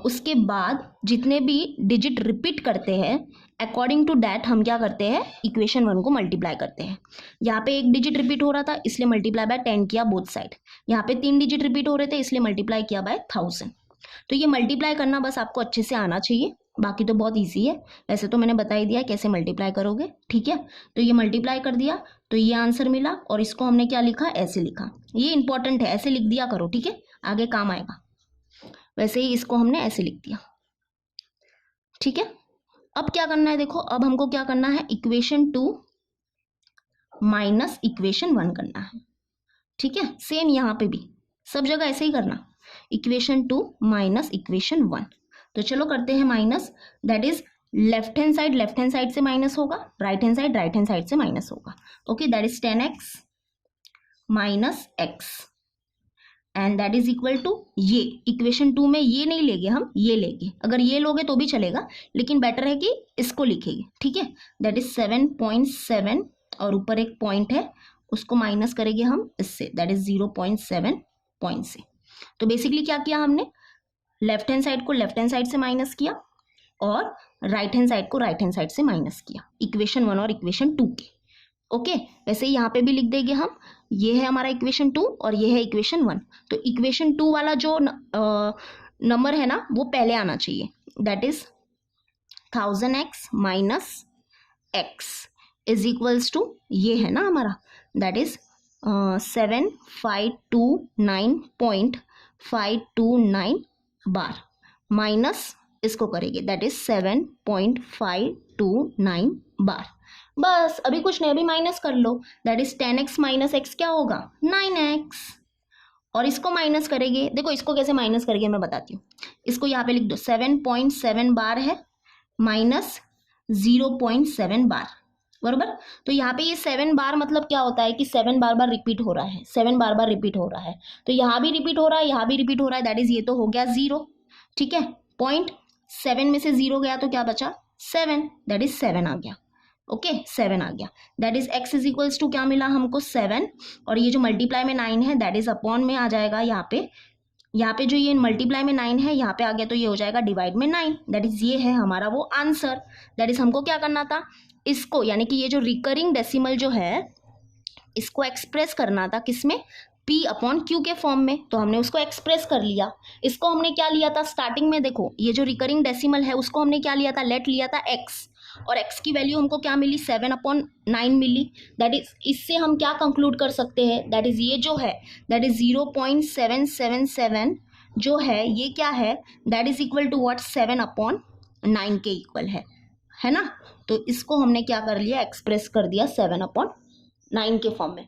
उसके बाद जितने भी डिजिट रिपीट करते हैं अकॉर्डिंग टू दैट हम क्या करते हैं, इक्वेशन 1 को मल्टीप्लाई करते हैं। यहाँ पे एक डिजिट रिपीट हो रहा था इसलिए मल्टीप्लाई बाय 10 किया बोथ साइड। यहाँ पे 3 डिजिट रिपीट हो रहे थे इसलिए मल्टीप्लाई किया बाय 1000। तो ये मल्टीप्लाई करना बस आपको अच्छे से आना चाहिए, बाकी तो बहुत ईजी है। वैसे तो मैंने बता ही दिया कैसे मल्टीप्लाई करोगे, ठीक है। तो ये मल्टीप्लाई कर दिया तो ये आंसर मिला, और इसको हमने क्या लिखा, ऐसे लिखा। ये इंपॉर्टेंट है, ऐसे लिख दिया करो, ठीक है, आगे काम आएगा। वैसे ही इसको हमने ऐसे लिख दिया, ठीक है। अब क्या करना है देखो, अब हमको क्या करना है, इक्वेशन 2 माइनस इक्वेशन 1 करना है, ठीक है। सेम यहाँ पे भी सब जगह ऐसे ही करना, इक्वेशन 2 माइनस इक्वेशन 1। तो चलो करते हैं minus, that is left hand side से माइनस होगा, राइट हैंड साइड से माइनस होगा। Okay that is 10x minus x and that is equal to, ये इक्वेशन 2 में ये नहीं लेंगे हम, ये लेंगे। अगर ये लोगे तो भी चलेगा लेकिन बेटर है कि इसको लिखेंगे, ठीक है। दैट इज 7.7 और ऊपर एक पॉइंट है उसको माइनस करेंगे हम इससे, दैट इज 0.7 पॉइंट से। तो बेसिकली क्या किया हमने, लेफ्ट हैंड साइड को लेफ्ट हैंड साइड से माइनस किया और राइट हैंड साइड को राइट हैंड साइड से माइनस किया, इक्वेशन 1 और इक्वेशन 2 के। ओके वैसे ही यहाँ पे भी लिख देंगे हम, ये है हमारा इक्वेशन 2 और ये है इक्वेशन 1। तो इक्वेशन 2 वाला जो नंबर है ना वो पहले आना चाहिए, that is 1000x minus x is equals to, ये है ना हमारा, दैट इज 7529.529 बार माइनस इसको करेंगे, दैट इज 7.529 बार। बस अभी कुछ नहीं, अभी माइनस कर लो, that is 10x minus x क्या होगा, 9x, और इसको माइनस करेंगे। देखो इसको कैसे माइनस करेंगे मैं बताती हूँ। इसको यहाँ पे लिख दो, 7.7 बार है माइनस 0.7 बार, बरोबर। तो यहाँ पे ये 7 बार मतलब क्या होता है कि 7 बार बार रिपीट हो रहा है, 7 बार बार रिपीट हो रहा है। तो यहाँ भी रिपीट हो रहा है, यहाँ भी रिपीट हो रहा है, दैट इज ये तो हो गया 0, ठीक है। 0.7 में से 0 गया तो क्या बचा, 7, दैट इज 7 आ गया। ओके 7 आ गया, that is x is equals to क्या मिला हमको 7, और ये जो मल्टीप्लाई में 9 है दैट इज अपॉन में आ जाएगा यहाँ पे जो ये मल्टीप्लाई में 9 है यहाँ पे आ गया तो ये हो जाएगा डिवाइड में 9, दैट इज ये है हमारा वो आंसर। दैट इज हमको क्या करना था, इसको यानी कि ये जो रिकरिंग डेसिमल जो है इसको एक्सप्रेस करना था किसमें, P अपॉन Q के फॉर्म में, तो हमने उसको एक्सप्रेस कर लिया। इसको हमने क्या लिया था स्टार्टिंग में, देखो ये जो रिकरिंग डेसिमल है उसको हमने क्या लिया था, लेट लिया था x, और x की वैल्यू हमको क्या मिली 7/9 मिली। दैट इज इससे हम क्या कंक्लूड कर सकते हैं, दैट इज ये जो है दैट इज 0.777 जो है ये क्या है, that is equal to what 7/9 के इक्वल है ना। तो इसको हमने क्या कर लिया, एक्सप्रेस कर दिया 7/9 के फॉर्म में,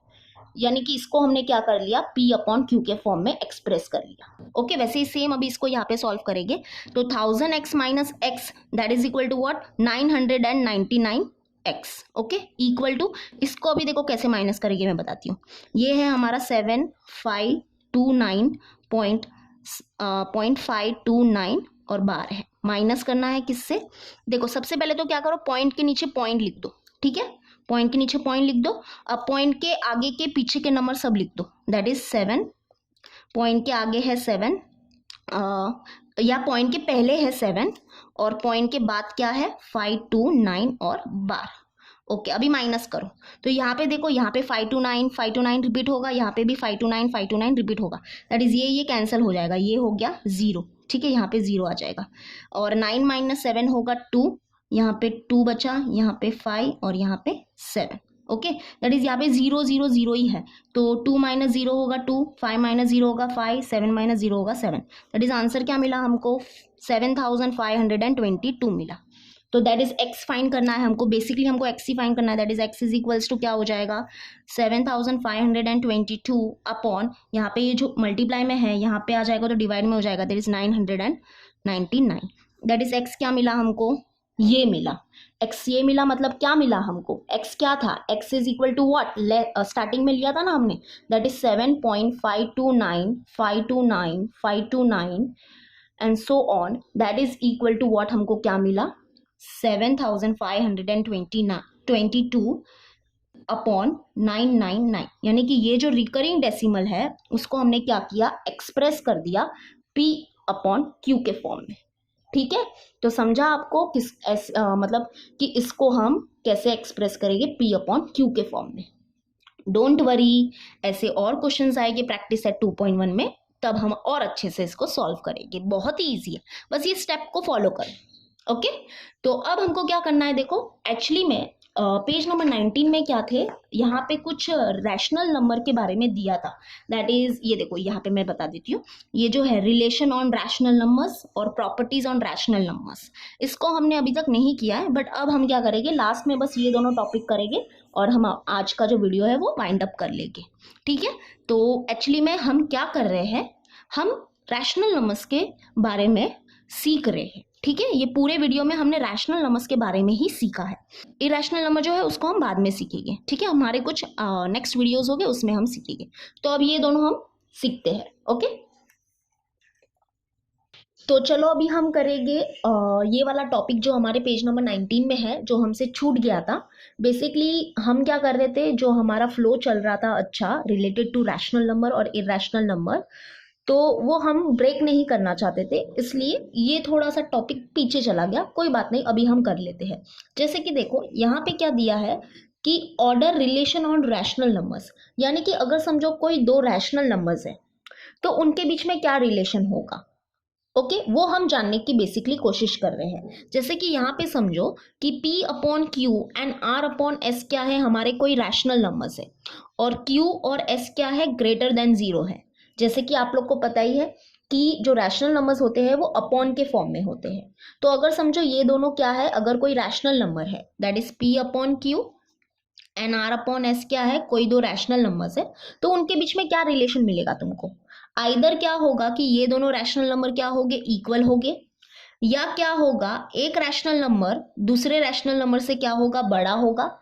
यानी कि इसको हमने क्या कर लिया P अपॉन Q के फॉर्म में एक्सप्रेस कर लिया। ओके, वैसे ही सेम अभी इसको यहाँ पे सॉल्व करेंगे। तो 1000x minus x that is equal to what 999x। Okay, equal to, इसको अभी देखो कैसे माइनस करेंगे मैं बताती हूँ। ये है हमारा 7529.529 और बार है, माइनस करना है किससे, देखो सबसे पहले तो क्या करो, पॉइंट के नीचे पॉइंट लिख दो, ठीक है, पॉइंट के नीचे पॉइंट लिख दो। अब पॉइंट के आगे के पीछे के नंबर सब लिख दो, दैट इज 7, पॉइंट के आगे है 7 या पॉइंट के पहले है 7 और पॉइंट के बाद क्या है 529 और बार। ओके, अभी माइनस करो, तो यहाँ पे देखो, यहाँ पे 529 रिपीट होगा, यहाँ पे भी 529 रिपीट होगा, दैट इज ये कैंसिल हो जाएगा, ये हो गया 0, ठीक है, यहाँ पे 0 आ जाएगा। और 9 माइनस 7 होगा 2, यहाँ पे 2 बचा, यहाँ पे 5 और यहाँ पे 7। ओके, दैट इज यहाँ पे 0 0 0 ही है, तो 2 माइनस 0 होगा 2, 5 माइनस 0 होगा 5, 7 माइनस 0 होगा 7। दैट इज आंसर क्या मिला हमको 7522 मिला। तो दैट इज x फाइंड करना है हमको, बेसिकली हमको x ही फाइंड करना है। That is x is equals to क्या हो जाएगा 7522 अपॉन, यहाँ पे ये जो मल्टीप्लाई में है यहाँ पे आ जाएगा तो डिवाइड में हो जाएगा, that is 999। That is x क्या मिला हमको, ये मिला x, ये मिला, मतलब क्या मिला हमको, x क्या था, x is equal to what, starting में लिया था ना हमने, that is 7.529 and so on, that is equal to what, हमको क्या मिला 7522 अपॉन 999, यानी कि ये जो रिकरिंग डेसिमल है उसको हमने क्या किया, एक्सप्रेस कर दिया P अपॉन Q के फॉर्म में। ठीक है, तो समझा आपको मतलब कि इसको हम कैसे एक्सप्रेस करेंगे P अपॉन Q के फॉर्म में। डोंट वरी, ऐसे और क्वेश्चंस आएंगे प्रैक्टिस सेट 2.1 में, तब हम और अच्छे से इसको सॉल्व करेंगे। बहुत ही ईजी है, बस ये स्टेप को फॉलो करें। ओके, तो अब हमको क्या करना है, देखो एक्चुअली में पेज नंबर 19 में क्या थे, यहाँ पे कुछ रैशनल नंबर के बारे में दिया था। दैट इज ये देखो, यहाँ पे मैं बता देती हूँ, ये जो है रिलेशन ऑन रैशनल नंबर्स और प्रॉपर्टीज ऑन रैशनल नंबर्स, इसको हमने अभी तक नहीं किया है, बट अब हम क्या करेंगे, लास्ट में बस ये दोनों टॉपिक करेंगे और हम आज का जो वीडियो है वो वाइंड अप कर लेंगे। ठीक है, तो एक्चुअली में हम क्या कर रहे हैं, हम रैशनल नंबर्स के बारे में सीख रहे हैं। ठीक है, ये पूरे वीडियो में हमने रैशनल नंबर्स के बारे में ही सीखा है। इरैशनल नंबर जो है उसको हम बाद में सीखेंगे। ठीक है, हमारे कुछ नेक्स्ट वीडियोस होंगे उसमें हम सीखेंगे। तो अब ये दोनों हम सीखते हैं। ओके, तो चलो अभी हम करेंगे ये वाला टॉपिक जो हमारे पेज नंबर 19 में है, जो हमसे छूट गया था। बेसिकली हम क्या कर रहे थे, जो हमारा फ्लो चल रहा था अच्छा रिलेटेड टू रैशनल नंबर और इरैशनल नंबर, तो वो हम ब्रेक नहीं करना चाहते थे, इसलिए ये थोड़ा सा टॉपिक पीछे चला गया। कोई बात नहीं, अभी हम कर लेते हैं। जैसे कि देखो यहाँ पे क्या दिया है कि order relation on rational numbers, यानी कि अगर समझो कोई दो रैशनल नंबर्स है तो उनके बीच में क्या रिलेशन होगा। ओके, वो हम जानने की बेसिकली कोशिश कर रहे हैं। जैसे कि यहाँ पे समझो कि P upon Q and R upon S क्या है, हमारे कोई रैशनल नंबर्स है, और Q और S क्या है, ग्रेटर देन 0 है। जैसे कि आप लोग को पता ही है कि जो रैशनल नंबर्स होते हैं वो अपॉन के फॉर्म में होते हैं। तो अगर समझो ये दोनों क्या है, अगर कोई रैशनल नंबर है that is P upon Q and R upon S क्या है, कोई दो रैशनल नंबर्स है, तो उनके बीच में क्या रिलेशन मिलेगा तुमको। आइदर क्या होगा कि ये दोनों रैशनल नंबर क्या होंगे, इक्वल होंगे, या क्या होगा एक रैशनल नंबर दूसरे रैशनल नंबर से क्या होगा, बड़ा होगा,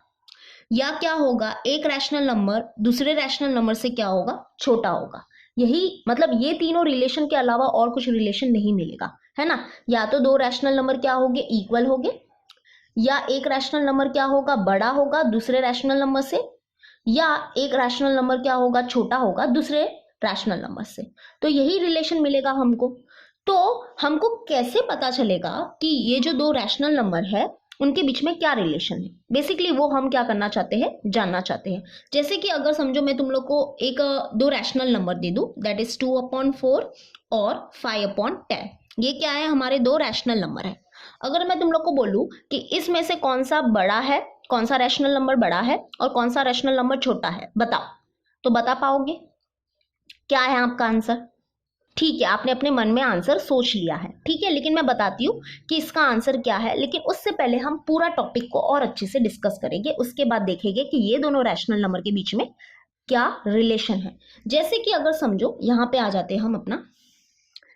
या क्या होगा एक रैशनल नंबर दूसरे रैशनल नंबर से क्या होगा, छोटा होगा। यही मतलब ये तीनों रिलेशन के अलावा और कुछ रिलेशन नहीं मिलेगा, है ना। या तो दो रैशनल नंबर क्या होंगे, इक्वल होंगे, या एक रैशनल नंबर क्या होगा, बड़ा होगा दूसरे रैशनल नंबर से, या एक रैशनल नंबर क्या होगा, छोटा होगा दूसरे रैशनल नंबर से। तो यही रिलेशन मिलेगा हमको। तो हमको कैसे पता चलेगा कि ये जो दो रैशनल नंबर है उनके बीच में क्या रिलेशन है, बेसिकली वो हम क्या करना चाहते हैं, जानना चाहते हैं। जैसे कि अगर समझो मैं तुम लोग को एक दो रैशनल नंबर दे दूं, दैट इज 2/4 और 5/10। ये क्या है, हमारे दो रैशनल नंबर है। अगर मैं तुम लोग को बोलूं कि इसमें से कौन सा बड़ा है, कौन सा रैशनल नंबर बड़ा है और कौन सा रैशनल नंबर छोटा है, बताओ, तो बता पाओगे? क्या है आपका आंसर? ठीक है, आपने अपने मन में आंसर सोच लिया है, ठीक है, लेकिन मैं बताती हूँ कि इसका आंसर क्या है। लेकिन उससे पहले हम पूरा टॉपिक को और अच्छे से डिस्कस करेंगे, उसके बाद देखेंगे कि ये दोनों रैशनल नंबर के बीच में क्या रिलेशन है। जैसे कि अगर समझो, यहाँ पे आ जाते हैं हम अपना,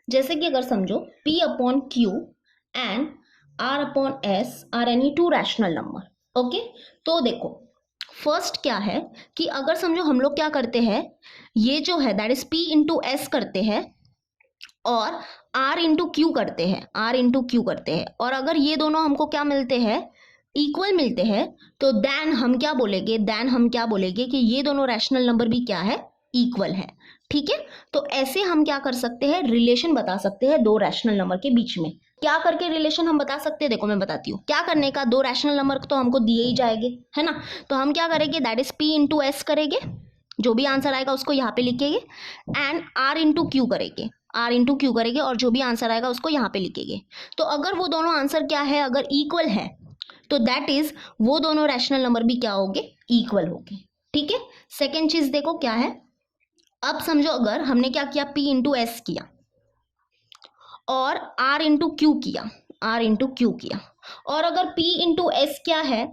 जैसे कि अगर समझो P/Q and R/S are any two rational number, okay. तो देखो फर्स्ट क्या है कि अगर समझो हम लोग क्या करते हैं, ये जो है दैट इज P/S करते हैं और R/Q करते हैं, R/Q करते हैं, और अगर ये दोनों हमको क्या मिलते हैं, इक्वल मिलते हैं, तो देन हम क्या बोलेंगे, कि ये दोनों रैशनल नंबर भी क्या है, इक्वल है, ठीक है। तो ऐसे हम क्या कर सकते हैं, रिलेशन बता सकते हैं दो रैशनल नंबर के बीच में। क्या करके रिलेशन हम बता सकते हैं, देखो मैं बताती हूँ क्या करने का। दो रैशनल नंबर तो हमको दिए ही जाएंगे, है ना, तो हम क्या करेंगे, दैट इज P/S करेंगे, जो भी आंसर आएगा उसको यहाँ पे लिखेंगे, एंड R/Q करेंगे, R/Q करेंगे, और जो भी आंसर आएगा उसको यहाँ पे लिखेंगे। तो अगर वो दोनों आंसर क्या है, अगर इक्वल है, तो दैट इज वो दोनों रैशनल नंबर भी क्या होंगे, इक्वल होंगे, ठीक है। सेकेंड चीज देखो क्या है, अब समझो अगर हमने क्या किया, P/S किया और R/Q किया, R/Q किया, और अगर P/S क्या है,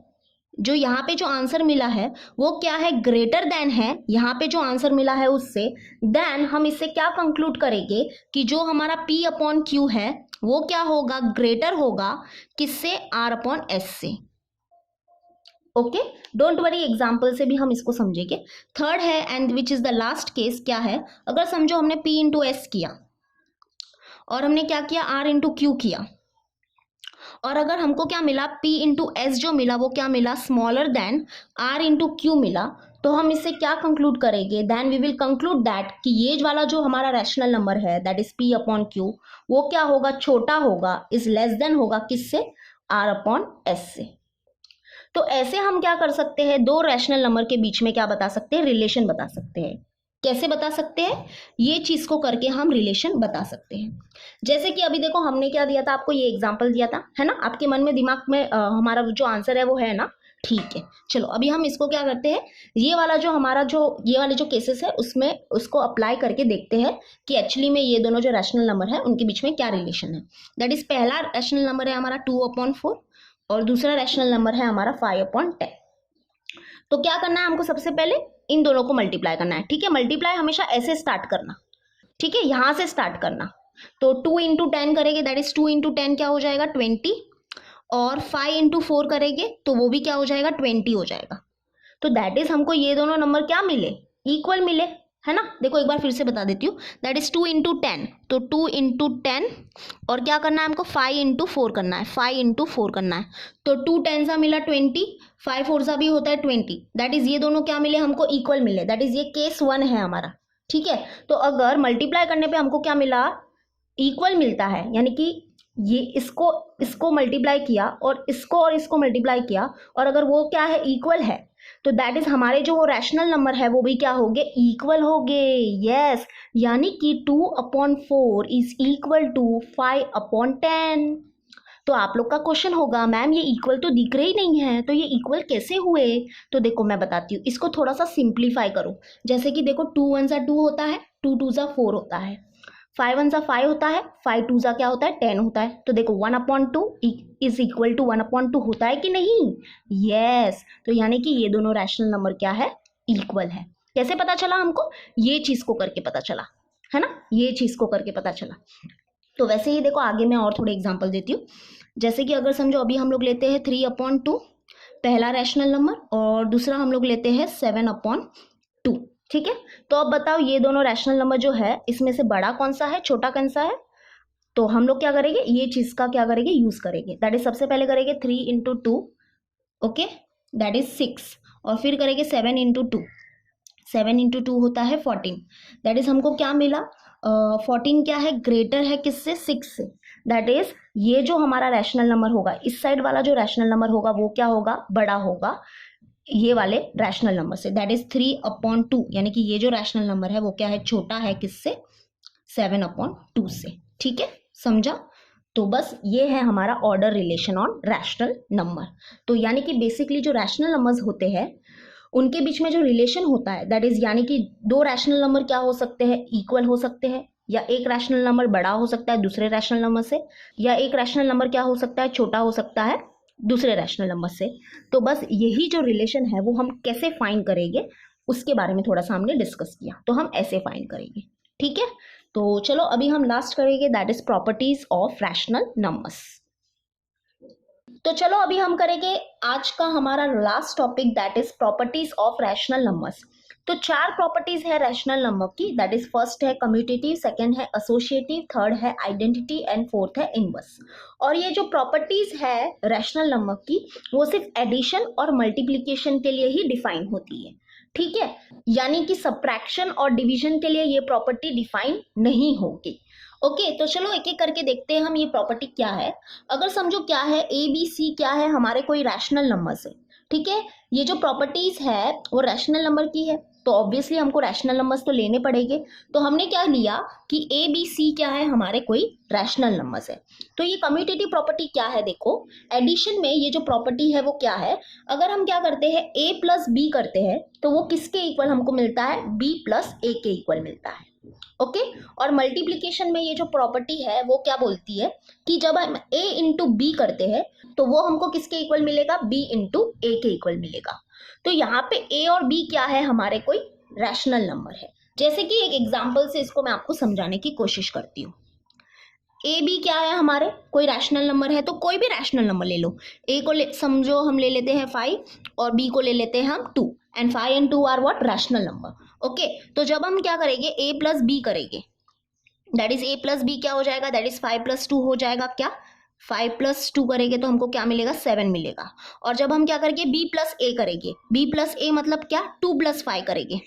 जो यहाँ पे जो आंसर मिला है वो क्या है, ग्रेटर देन है, यहाँ पे जो आंसर मिला है उससे, देन हम इससे क्या कंक्लूड करेंगे कि जो हमारा P/Q है वो क्या होगा, ग्रेटर होगा किससे, R/S से, ओके। डोंट वरी, एग्जाम्पल से भी हम इसको समझेंगे। थर्ड है and which is the last case, क्या है, अगर समझो हमने P/S किया और हमने क्या किया, R/Q किया, और अगर हमको क्या मिला, P/S जो मिला वो क्या मिला, स्मॉलर देन R/Q मिला, तो हम इससे क्या कंक्लूड करेंगे, then we will conclude that कि ये वाला जो हमारा रैशनल नंबर है दैट इज P/Q, वो क्या होगा, छोटा होगा, इज लेस देन होगा किससे, R/S से। तो ऐसे हम क्या कर सकते हैं, दो रैशनल नंबर के बीच में क्या बता सकते हैं, रिलेशन बता सकते हैं। कैसे बता सकते हैं, ये चीज को करके हम रिलेशन बता सकते हैं। जैसे कि अभी देखो हमने क्या दिया था आपको, ये एग्जांपल दिया था, है ना, आपके मन में दिमाग में हमारा जो आंसर है वो है ना, ठीक है। चलो अभी हम इसको क्या करते हैं, ये वाला जो हमारा जो ये वाले जो केसेस है उसमें उसको अप्लाई करके देखते हैं कि एक्चुअली में ये दोनों जो रैशनल नंबर है उनके बीच में क्या रिलेशन है। दैट इज पहला रैशनल नंबर है हमारा 2/4 और दूसरा रैशनल नंबर है हमारा 5/10। तो क्या करना है हमको, सबसे पहले इन दोनों को मल्टीप्लाई करना है, ठीक है। मल्टीप्लाई हमेशा ऐसे स्टार्ट करना, ठीक है, यहां से स्टार्ट करना। तो 2 × 10 करेंगे, दैट इज 2 × 10 क्या हो जाएगा, 20, और 5 × 4 करेंगे तो वो भी क्या हो जाएगा, 20 हो जाएगा। तो दैट इज हमको ये दोनों नंबर क्या मिले, इक्वल मिले, है ना। देखो एक बार फिर से बता देती हूँ, दैट इज 2 × 10, तो 2 × 10, और क्या करना है हमको, 5 × 4 करना है, 5 × 4 करना है। तो 2 10 मिला 20, 5 4 भी होता है 20, दैट इज ये दोनों क्या मिले हमको, इक्वल मिले, दैट इज ये केस 1 है हमारा, ठीक है। तो अगर मल्टीप्लाई करने पे हमको क्या मिला, इक्वल मिलता है, यानी कि ये इसको मल्टीप्लाई किया और इसको मल्टीप्लाई किया, और अगर वो क्या है, इक्वल है, तो दैट इज हमारे जो रैशनल नंबर है वो भी क्या होंगे, इक्वल होंगे, यस। यानी कि 2/4 इज इक्वल टू 5/10। तो आप लोग का क्वेश्चन होगा, मैम ये इक्वल तो दिख रही नहीं है, तो ये इक्वल कैसे हुए? तो देखो मैं बताती हूँ, इसको थोड़ा सा सिंप्लीफाई करो। जैसे कि देखो 2 1 2 होता है, 2 2 4 होता है, 5 1 5 होता है, 5 2 क्या होता है, 10 होता है। तो देखो 1/2 इज इक्वल टू 1/2 होता है कि नहीं, यस। तो यानी कि ये दोनों रैशनल नंबर क्या है, इक्वल है। कैसे पता चला हमको, ये चीज को करके पता चला, है ना, ये चीज को करके पता चला। तो वैसे ही देखो आगे मैं और थोड़े एग्जांपल देती हूँ। जैसे कि अगर समझो अभी हम लोग लेते हैं 3/2 पहला रैशनल नंबर, और दूसरा हम लोग लेते हैं 7/2, ठीक है। तो अब बताओ ये दोनों रैशनल नंबर जो है इसमें से बड़ा कौन सा है, छोटा कौन सा है? तो हम लोग क्या करेंगे, ये चीज का क्या करेंगे, यूज करेंगे। दैट इज सबसे पहले करेंगे 3 × 2, ओके, दैट इज 6, और फिर करेंगे 7 × 2, 7 × 2 होता है 14। दैट इज हमको क्या मिला, 14 क्या है, ग्रेटर है किससे, 6 से, दैट इज ये जो हमारा रैशनल नंबर होगा, इस साइड वाला जो रैशनल नंबर होगा वो क्या होगा, बड़ा होगा ये वाले रैशनल नंबर से, दैट इज 3/2, यानी कि ये जो रैशनल नंबर है वो क्या है, छोटा है किससे, 7/2 से। ठीक है, समझा। तो बस ये है हमारा order relation on rational number. तो यानी कि बेसिकली जो रैशनल नंबर्स होते हैं उनके बीच में जो रिलेशन होता है, दैट इज यानी कि दो रैशनल नंबर क्या हो सकते हैं, इक्वल हो सकते हैं, या एक रैशनल नंबर बड़ा हो सकता है दूसरे रैशनल नंबर से, या एक रैशनल नंबर क्या हो सकता है, छोटा हो सकता है दूसरे रैशनल नंबर से। तो बस यही जो रिलेशन है वो हम कैसे फाइंड करेंगे उसके बारे में थोड़ा सा हमने डिस्कस किया, तो हम ऐसे फाइंड करेंगे। ठीक है, तो चलो अभी हम लास्ट करेंगे, that is properties of rational numbers. तो चलो अभी हम करेंगे आज का हमारा last topic, that is properties of rational numbers. तो चार प्रॉपर्टीज है रैशनल नंबर की, दैट इज फर्स्ट है कम्यूटेटिव, सेकंड है एसोसिएटिव, थर्ड है आइडेंटिटी एंड फोर्थ है इनवर्स। और ये जो प्रॉपर्टीज है रैशनल नंबर की वो सिर्फ एडिशन और मल्टीप्लिकेशन के लिए ही डिफाइन होती है। ठीक है, यानी कि सब्ट्रैक्शन और डिवीजन के लिए ये प्रॉपर्टी डिफाइन नहीं होगी। ओके, तो चलो एक एक करके देखते हैं हम ये प्रॉपर्टी क्या है। अगर समझो क्या है, ए बी सी क्या है, हमारे कोई रैशनल नंबर से। ठीक है, ये जो प्रॉपर्टीज है वो रैशनल नंबर की है, तो ऑब्वियसली हमको रैशनल नंबर्स तो लेने पड़ेंगे। तो हमने क्या लिया कि ए बी सी क्या है, हमारे कोई रैशनल नंबर्स है। तो ये कम्यूटेटिव प्रॉपर्टी क्या है, देखो एडिशन में ये जो प्रॉपर्टी है वो क्या है, अगर हम क्या करते हैं ए प्लस बी करते हैं तो वो किसके इक्वल हमको मिलता है, बी प्लस ए के इक्वल मिलता है। ओके, और मल्टीप्लिकेशन में ये जो प्रॉपर्टी है वो क्या बोलती है कि जब हम a इंटू बी करते हैं तो वो हमको किसके इक्वल मिलेगा, b इंटू ए के इक्वल मिलेगा। तो यहाँ पे a और b क्या है, हमारे कोई रैशनल नंबर है। जैसे कि एक एग्जांपल से इसको मैं आपको समझाने की कोशिश करती हूँ। ए बी क्या है, हमारे कोई रैशनल नंबर है, तो कोई भी रैशनल नंबर ले लो। ए को समझो हम ले लेते हैं 5 और बी को ले लेते हैं हम 2, and 5 and 2 are what, rational number. Okay, तो जब हम क्या करेंगे a प्लस बी करेंगे, that is a plus B क्या हो जाएगा, दैट इज 5 प्लस 2 हो जाएगा, क्या 5 प्लस 2 करेंगे तो हमको क्या मिलेगा, 7 मिलेगा। और जब हम क्या करेंगे b प्लस ए करेंगे, b प्लस ए मतलब क्या, 2 प्लस 5 करेंगे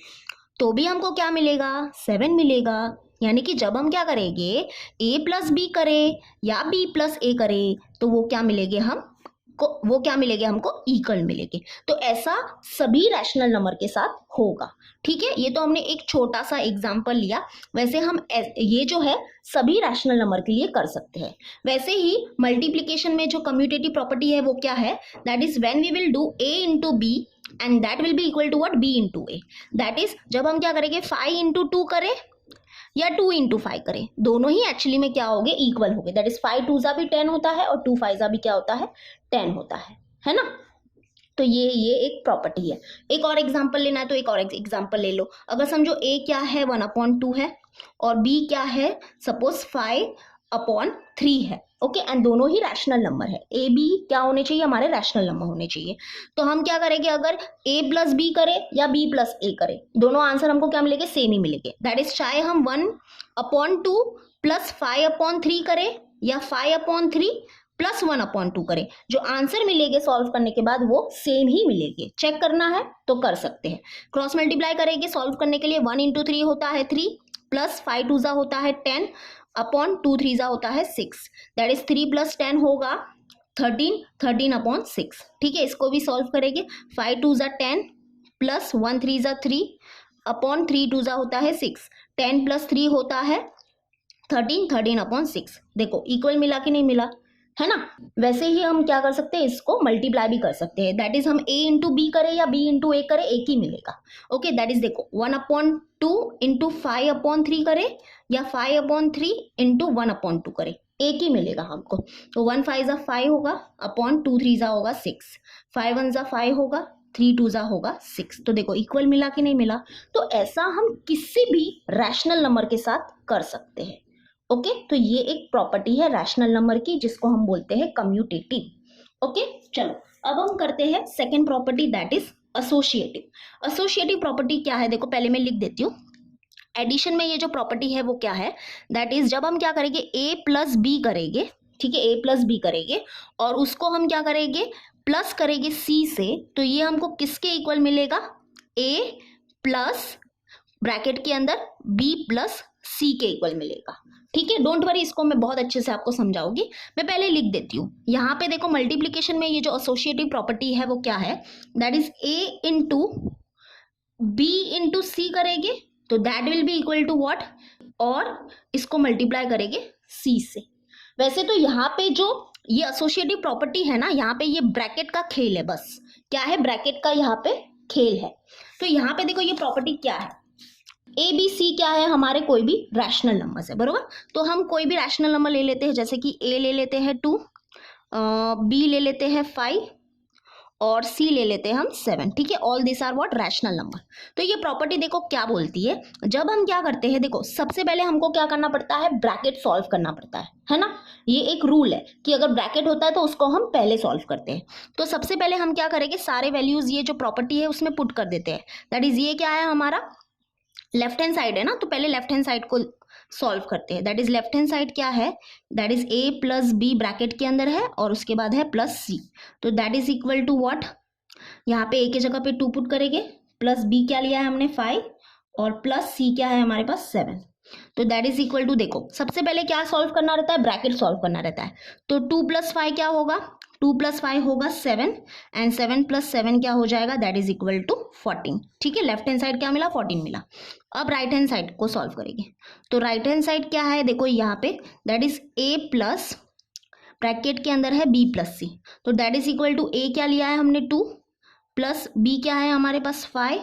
तो भी हमको क्या मिलेगा, 7 मिलेगा। यानी कि जब हम क्या करेंगे a प्लस बी करें या b प्लस ए करें तो वो क्या मिलेंगे वो क्या मिलेंगे हमको, इक्वल मिलेंगे। तो ऐसा सभी रैशनल नंबर के साथ होगा। ठीक है, ये तो हमने एक छोटा सा एग्जांपल लिया, वैसे हम ये जो है सभी रैशनल नंबर के लिए कर सकते हैं। वैसे ही मल्टीप्लिकेशन में जो कम्यूटेटिव प्रॉपर्टी है वो क्या है, that is when we will do a into B and that will be equal to what, b into A. That is जब हम क्या करेंगे 5 इंटू 2 करें या 2 इंटू 5 करें, दोनों ही एक्चुअली में क्या हो गए, इक्वल हो गए। दैट इज 5 2 भी 10 होता है और 2 5 भी क्या होता है, 10 होता है ना। तो ये एक प्रॉपर्टी है। एक और एग्जांपल लेना है तो एक और एग्जांपल ले लो। अगर समझो a क्या है 1/2 है और b क्या है सपोज 5/3 है। ओके, एंड दोनों ही रैशनल नंबर है, a b क्या होने चाहिए, हमारे रैशनल नंबर होने चाहिए। तो हम क्या करेंगे, अगर a प्लस बी करें या b प्लस ए करें, दोनों आंसर हमको क्या मिलेंगे, सेम ही मिलेंगे। दैट इज चाहे हम 1/2 प्लस 5/3 करें या 5/3 प्लस 1/2 करें, जो आंसर मिलेंगे सॉल्व करने के बाद वो सेम ही मिलेंगे। चेक करना है तो कर सकते हैं। क्रॉस मल्टीप्लाई करेंगे सॉल्व करने के लिए, 1 इंटू 3 होता है 3 प्लस 5 2 होता है 10 अपॉन 2 3 होता है 6, दैट इज 3 प्लस 10 होगा 13 13/6। ठीक है, इसको भी सॉल्व करेंगे, 5 2 10 प्लस 1 3 3 अपॉन 3 2 होता है 6, 10 प्लस 3 होता है 13 13/6। देखो इक्वल मिला कि नहीं मिला, है ना। वैसे ही हम क्या कर सकते हैं, इसको मल्टीप्लाई भी कर सकते हैं। दैट इज हम a इंटू बी करें या b इंटू ए करें, एक ही मिलेगा। ओके, दैट इज देखो 1/2 इंटू 5/3 करें या 5/3 इंटू 1/2 करें, एक ही मिलेगा हमको। तो 1 5 5 होगा अपॉन 2 3 होगा 6, 5 1 5 होगा, 3 2 होगा 6। तो देखो इक्वल मिला कि नहीं मिला। तो ऐसा हम किसी भी रैशनल नंबर के साथ कर सकते हैं। ओके, तो ये एक प्रॉपर्टी है रैशनल नंबर की जिसको हम बोलते हैं कम्यूटेटिव। ओके, चलो अब हम करते हैं second property, that is associative. Associative property क्या है, देखो पहले मैं लिख देती हूँ। एडिशन में ये जो प्रॉपर्टी है वो क्या है, दैट इज जब हम क्या करेंगे a प्लस बी करेंगे, ठीक है, a प्लस बी करेंगे और उसको हम क्या करेंगे, प्लस करेंगे c से, तो ये हमको किसके इक्वल मिलेगा, a प्लस ब्रैकेट के अंदर b प्लस सी के इक्वल मिलेगा। ठीक है, डोंट वरी, इसको मैं बहुत अच्छे से आपको समझाऊंगी। मैं पहले लिख देती हूँ। यहाँ पे देखो मल्टीप्लीकेशन में ये जो एसोसिएटिव प्रॉपर्टी है वो क्या है, that is A into B into C करेंगे तो that will be equal to what, और इसको मल्टीप्लाई करेंगे सी से। वैसे तो यहाँ पे जो ये एसोसिएटिव प्रॉपर्टी है ना, यहाँ पे ये ब्रैकेट का खेल है, बस क्या है, ब्रैकेट का यहाँ पे खेल है। तो यहाँ पे देखो ये प्रॉपर्टी क्या है, ए बी सी क्या है, हमारे कोई भी रैशनल नंबर्स है, बरोबर। तो हम कोई भी रैशनल नंबर ले लेते हैं, जैसे कि ए ले लेते हैं 2, बी ले लेते हैं 5 और सी ले लेते हैं हम 7। ठीक है, all this are what, rational number. तो ये प्रॉपर्टी देखो क्या बोलती है, जब हम क्या करते हैं, देखो सबसे पहले हमको क्या करना पड़ता है, ब्रैकेट सॉल्व करना पड़ता है ना। ये एक रूल है कि अगर ब्रैकेट होता है तो उसको हम पहले सॉल्व करते हैं। तो सबसे पहले हम क्या करेंगे, सारे वैल्यूज ये जो प्रॉपर्टी है उसमें पुट कर देते हैं। दैट इज ये क्या है, हमारा लेफ्ट हैंड साइड है ना, तो पहले लेफ्ट हैंड साइड को सॉल्व करते हैं। That is left hand side क्या है, that is A plus B bracket के अंदर है और उसके बाद है प्लस सी। तो that is equal to what, यहाँ पे ए की जगह पे 2 पुट करेंगे, प्लस बी क्या लिया है हमने 5 और प्लस सी क्या है हमारे पास 7। तो दैट इज इक्वल टू, देखो सबसे पहले क्या सॉल्व करना रहता है, ब्रैकेट सॉल्व करना रहता है। तो 2 + 5 क्या होगा, 2 + 5 होगा 7 एंड 7 + 7 क्या हो जाएगा, दैट इज इक्वल टू 14। ठीक है, लेफ्ट हैंड साइड क्या मिला, 14 मिला। अब राइट हैंड साइड को सॉल्व करेंगे। तो राइट हैंड साइड क्या है, देखो यहाँ पे that is A plus bracket के अंदर है बी प्लस सी। तो दैट इज इक्वल टू, ए क्या लिया है हमने 2 प्लस बी क्या है हमारे पास 5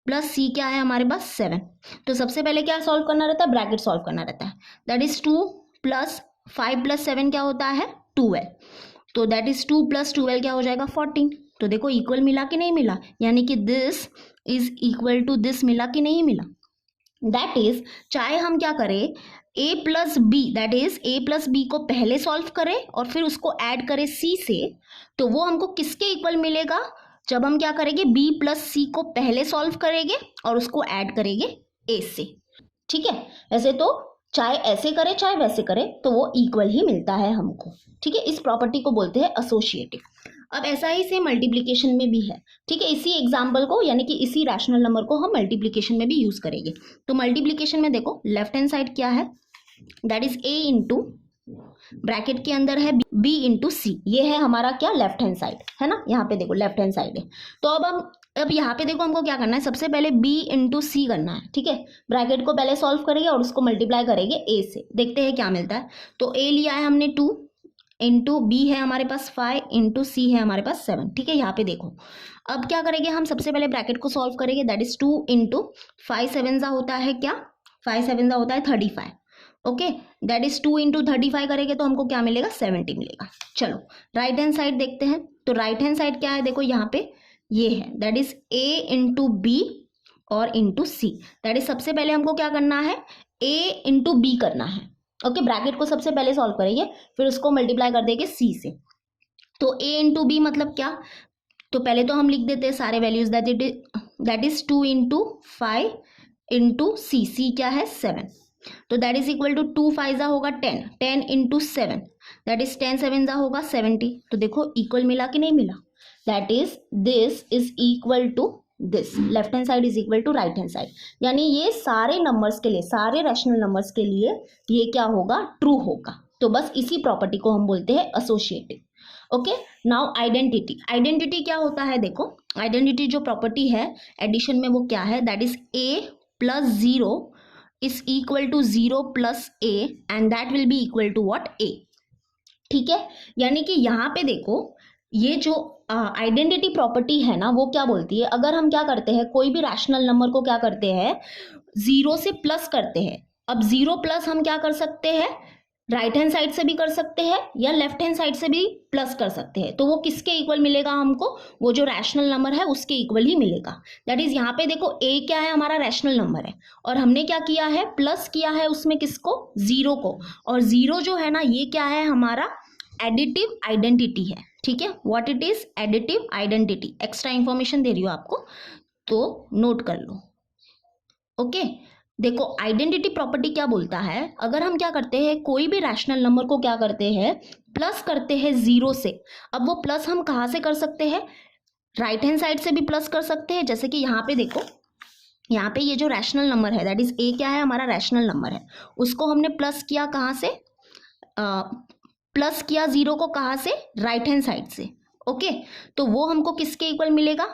प्लस सी क्या है हमारे पास 7। तो सबसे पहले क्या सॉल्व करना रहता है, ब्रैकेट सॉल्व करना रहता है। दैट इज 2 + 5 + 7 क्या होता है, 12। तो दैट इज 2 + 12 क्या हो जाएगा, 14। तो देखो इक्वल मिला कि नहीं मिला, यानी कि this is equal to this, मिला कि नहीं मिला। दैट इज, चाहे हम क्या करें, a plus B, that is a plus B को पहले सॉल्व करें और फिर उसको ऐड करें c से, तो वो हमको किसके इक्वल मिलेगा, जब हम क्या करेंगे, b प्लस सी को पहले सॉल्व करेंगे और उसको ऐड करेंगे a से। ठीक है, वैसे तो चाहे ऐसे करे चाहे वैसे करे तो वो इक्वल ही मिलता है हमको। ठीक है, इस प्रॉपर्टी को बोलते हैं एसोसिएटिव। अब ऐसा ही से मल्टीप्लिकेशन में भी है। ठीक है, इसी एग्जाम्पल को यानी कि इसी रैशनल नंबर को हम मल्टीप्लिकेशन में भी यूज करेंगे। तो मल्टीप्लिकेशन में देखो लेफ्ट हैंड साइड क्या है, that is A into bracket के अंदर है बी इंटू सी। ये है हमारा क्या, लेफ्ट हैंड साइड है ना, यहाँ पे देखो लेफ्ट हैंड साइड है। तो अब यहाँ पे देखो हमको क्या करना है, सबसे पहले b इंटू सी करना है। ठीक है, ब्रैकेट को पहले सॉल्व करेंगे और उसको मल्टीप्लाई करेंगे a से, देखते हैं क्या मिलता है। तो a लिया है हमने 2 इंटू बी है हमारे पास 5 इंटू सी है हमारे पास 7। ठीक है, यहाँ पे देखो अब क्या करेंगे, हम सबसे पहले ब्रैकेट को सॉल्व करेंगे। दैट इज 2 इंटू 5 7 होता है क्या, 5 7 होता है 35। ओके, दैट इज 2 इंटू 35 करेंगे तो हमको क्या मिलेगा, 70 मिलेगा। चलो राइट हैंड साइड देखते हैं। तो राइट हैंड साइड क्या है, देखो यहाँ पे ये है, that is a into B और इंटू सी। दैट इज सबसे पहले हमको क्या करना है, a इंटू बी करना है। ओके, ब्रैकेट को सबसे पहले सॉल्व करेंगे फिर उसको मल्टीप्लाई कर देंगे c से। तो a इंटू बी मतलब क्या, तो पहले तो हम लिख देते हैं सारे values, that is 2 into 5 into C, C क्या है 7। तो दैट इज इक्वल टू 2 5 होगा 10, 10 इंटू 7 दैट इज 10 7 होगा 70। तो देखो इक्वल मिला कि नहीं मिला, that is this is equal to this, left hand side is equal to right hand side. यानी ये सारे नंबर्स के लिए, सारे रैशनल नंबर्स के लिए ये क्या होगा, ट्रू होगा। तो बस इसी प्रॉपर्टी को हम बोलते हैं associative. Okay, now identity. Identity क्या होता है, देखो आइडेंटिटी जो प्रॉपर्टी है एडिशन में वो क्या है, that is a plus 0 is equal to 0 plus a and that will be equal to what, a। ठीक है, यानी कि यहाँ पे देखो ये जो आइडेंटिटी प्रॉपर्टी है ना, वो क्या बोलती है, अगर हम क्या करते हैं, कोई भी रैशनल नंबर को क्या करते हैं, 0 से प्लस करते हैं। अब 0 प्लस हम क्या कर सकते हैं, राइट हैंड साइड से भी कर सकते हैं या लेफ्ट हैंड साइड से भी प्लस कर सकते हैं। तो वो किसके इक्वल मिलेगा हमको, वो जो रैशनल नंबर है उसके इक्वल ही मिलेगा। दैट इज यहाँ पे देखो a क्या है, हमारा रैशनल नंबर है और हमने क्या किया है, प्लस किया है उसमें किसको, 0 को। और 0 जो है ना, ये क्या है, हमारा एडिटिव आइडेंटिटी है। ठीक है, what it is, additive identity. Extra information दे रही हूँ आपको तो नोट कर लो। ओके, देखो आइडेंटिटी प्रॉपर्टी क्या बोलता है, अगर हम क्या करते हैं, कोई भी रैशनल नंबर को क्या करते हैं, प्लस करते हैं 0 से। अब वो प्लस हम कहाँ से कर सकते हैं, राइट हैंड साइड से भी प्लस कर सकते हैं। जैसे कि यहाँ पे देखो यहाँ पे ये जो रैशनल नंबर है दैट इज ए क्या है हमारा रैशनल नंबर है, उसको हमने प्लस किया कहाँ से, प्लस किया जीरो को कहाँ से, राइट हैंड साइड से। ओके, तो वो हमको किसके इक्वल मिलेगा,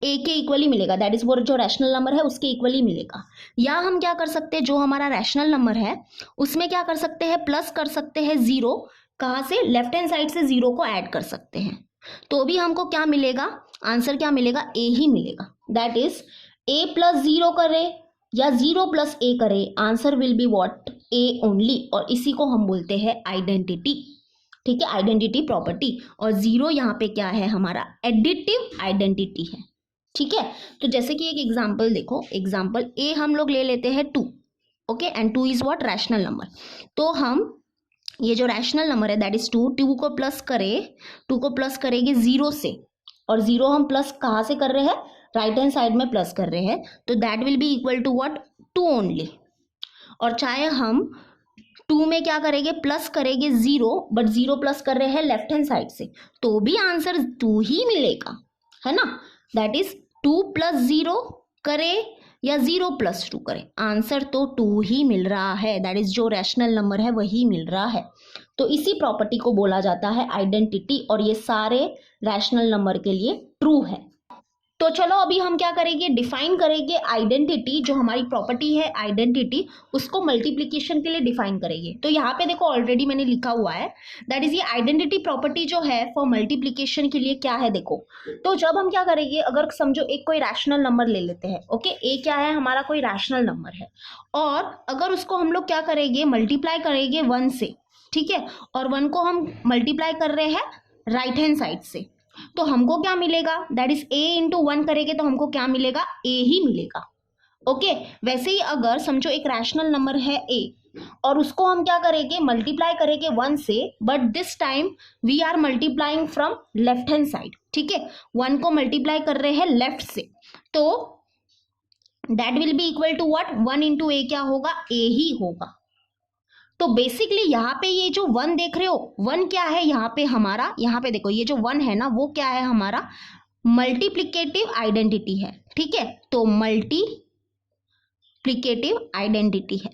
ए के इक्वली मिलेगा, दैट इज वो जो रैशनल नंबर है उसके इक्वली मिलेगा। या हम क्या कर सकते हैं, जो हमारा रैशनल नंबर है उसमें क्या कर सकते हैं, प्लस कर सकते हैं जीरो, कहाँ से, लेफ्ट हैंड साइड से जीरो को ऐड कर सकते हैं, तो भी हमको क्या मिलेगा, आंसर क्या मिलेगा, ए ही मिलेगा। That is A plus zero करे या जीरो प्लस ए करे, answer will be what, A only, और इसी को हम बोलते हैं आइडेंटिटी। ठीक है, आइडेंटिटी प्रॉपर्टी, और जीरो यहाँ पे क्या है हमारा एडिटिव आइडेंटिटी है। ठीक है, तो जैसे कि एक एग्जांपल देखो, एग्जांपल ए हम लोग ले लेते हैं 2, okay, and 2 is what, rational number. तो हम ये जो रैशनल नंबर है दैट इज 2 को प्लस करे, 2 को प्लस करेंगे जीरो से, और जीरो हम प्लस कहाँ से कर रहे हैं, राइट हैंड साइड में प्लस कर रहे हैं, तो that will be equal to what, 2 only. और चाहे हम 2 में क्या करेंगे, प्लस करेंगे जीरो, बट जीरो प्लस कर रहे हैं लेफ्ट हैंड साइड से, तो भी आंसर 2 ही मिलेगा, है ना। दैट इज 2 प्लस जीरो करे या 0 प्लस 2 करे, आंसर तो 2 ही मिल रहा है, दैट इज जो रैशनल नंबर है वही मिल रहा है। तो इसी प्रॉपर्टी को बोला जाता है आइडेंटिटी, और ये सारे रैशनल नंबर के लिए ट्रू है। तो चलो अभी हम क्या करेंगे, डिफाइन करेंगे आइडेंटिटी, जो हमारी प्रॉपर्टी है आइडेंटिटी, उसको मल्टीप्लिकेशन के लिए डिफाइन करेंगे। तो यहाँ पे देखो ऑलरेडी मैंने लिखा हुआ है, दैट इज ये आइडेंटिटी प्रॉपर्टी जो है फॉर मल्टीप्लिकेशन के लिए क्या है देखो। तो जब हम क्या करेंगे, अगर समझो एक कोई रैशनल नंबर ले लेते हैं, ओके, ए क्या है हमारा कोई रैशनल नंबर है, और अगर उसको हम लोग क्या करेंगे, मल्टीप्लाई करेंगे 1 से, ठीक है, और 1 को हम मल्टीप्लाई कर रहे हैं राइट हैंड साइड से, तो हमको क्या मिलेगा, दैट इज ए इंटू 1 करेंगे तो हमको क्या मिलेगा, ए ही मिलेगा। ओके, वैसे ही अगर समझो एक रैशनल नंबर है ए, और उसको हम क्या करेंगे, मल्टीप्लाई करेंगे 1 से, but this time we are multiplying from left hand side, ठीक है, 1 को मल्टीप्लाई कर रहे हैं लेफ्ट से, तो that will be equal to what, 1 into A क्या होगा, ए ही होगा। तो बेसिकली यहाँ पे ये जो 1 देख रहे हो, 1 क्या है यहाँ पे हमारा, यहाँ पे देखो ये जो 1 है ना, वो क्या है हमारा मल्टीप्लिकेटिव आइडेंटिटी है। ठीक है, तो मल्टीप्लिकेटिव आइडेंटिटी है।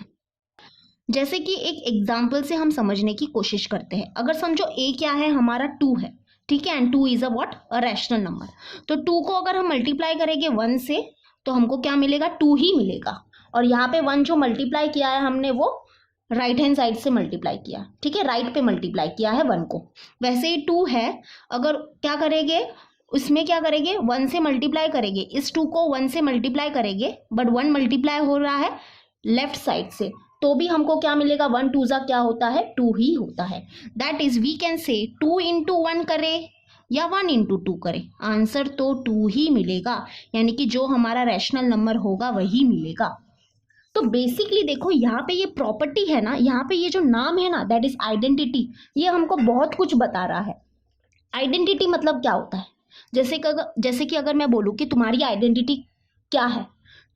जैसे कि एक एग्जाम्पल से हम समझने की कोशिश करते हैं, अगर समझो ए क्या है हमारा 2 है, ठीक है, and 2 is a what, a rational number, तो 2 को अगर हम मल्टीप्लाई करेंगे 1 से, तो हमको क्या मिलेगा, 2 ही मिलेगा, और यहाँ पे 1 जो मल्टीप्लाई किया है हमने वो राइट हैंड साइड से मल्टीप्लाई किया, ठीक है, राइट पे मल्टीप्लाई किया है 1 को। वैसे ही 2 है, अगर क्या करेंगे उसमें क्या करेंगे, 1 से मल्टीप्लाई करेंगे, इस 2 को 1 से मल्टीप्लाई करेंगे, बट 1 मल्टीप्लाई हो रहा है लेफ्ट साइड से, तो भी हमको क्या मिलेगा, 1 2 क्या होता है, 2 ही होता है। दैट इज वी कैन से 2 इंटू 1 करे या 1 इंटू 2 करे, आंसर तो 2 ही मिलेगा, यानी कि जो हमारा रैशनल नंबर होगा वही मिलेगा। तो बेसिकली देखो यहाँ पे ये प्रॉपर्टी है ना, यहाँ पे ये जो नाम है ना दैट इज आइडेंटिटी, ये हमको बहुत कुछ बता रहा है। आइडेंटिटी मतलब क्या होता है, जैसे कि अगर मैं बोलूँ कि तुम्हारी आइडेंटिटी क्या है,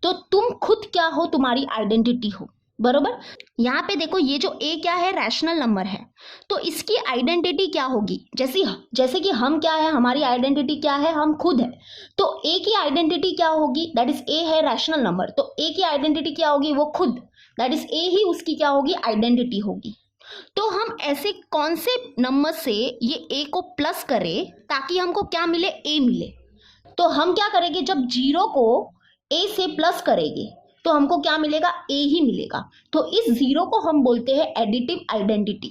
तो तुम खुद क्या हो, तुम्हारी आइडेंटिटी हो, बरोबर। यहाँ पे देखो ये जो ए क्या है, रैशनल नंबर है, तो इसकी आइडेंटिटी क्या होगी, जैसे कि हम क्या है, हमारी आइडेंटिटी क्या है, हम खुद है, तो ए की आइडेंटिटी क्या होगी, दैट इज ए है रैशनल नंबर, तो ए की आइडेंटिटी क्या होगी, वो खुद, दैट इज ए ही उसकी क्या होगी, आइडेंटिटी होगी। तो हम ऐसे कौन से नंबर से ये ए को प्लस करें ताकि हमको क्या मिले, ए मिले। तो हम क्या करेंगे, जब जीरो को ए से प्लस करेंगे तो हमको क्या मिलेगा, ए ही मिलेगा, तो इस जीरो को हम बोलते हैं एडिटिव आइडेंटिटी।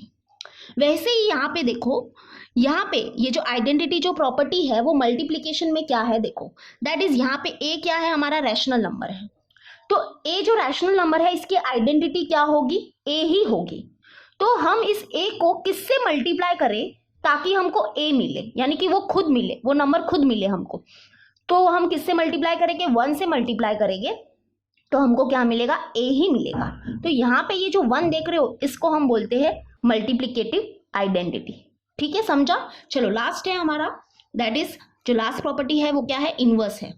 वैसे ही यहाँ पे देखो, यहाँ पे ये जो आइडेंटिटी जो प्रॉपर्टी है वो मल्टीप्लिकेशन में क्या है देखो, दैट इज यहाँ पे ए क्या है हमारा रैशनल नंबर है, तो ए जो रैशनल नंबर है इसकी आइडेंटिटी क्या होगी, ए ही होगी। तो हम इस ए को किससे मल्टीप्लाई करें ताकि हमको ए मिले, यानी कि वो खुद मिले, वो नंबर खुद मिले हमको, तो हम किससे मल्टीप्लाई करेंगे, 1 से मल्टीप्लाई करेंगे, तो हमको क्या मिलेगा, ए ही मिलेगा। तो यहाँ पे ये जो 1 देख रहे हो इसको हम बोलते हैं मल्टीप्लिकेटिव आइडेंटिटी। ठीक है, समझा। चलो लास्ट है हमारा, दैट इज जो लास्ट प्रॉपर्टी है वो क्या है, इनवर्स है।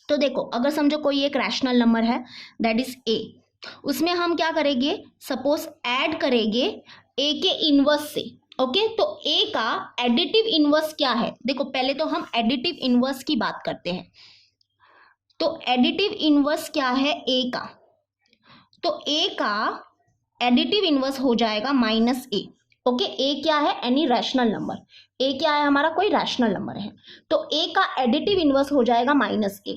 तो देखो अगर समझो कोई एक रैशनल नंबर है दैट इज ए, उसमें हम क्या करेंगे, सपोज ऐड करेंगे ए के इनवर्स से, ओके, तो ए का एडिटिव इनवर्स क्या है, देखो पहले तो हम एडिटिव इनवर्स की बात करते हैं। तो एडिटिव इनवर्स क्या है ए का, तो ए का एडिटिव इनवर्स हो जाएगा माइनस ए। ओके, ए क्या है, एनी रैशनल नंबर, ए क्या है हमारा, कोई रैशनल नंबर है, तो ए का एडिटिव इनवर्स हो जाएगा माइनस ए।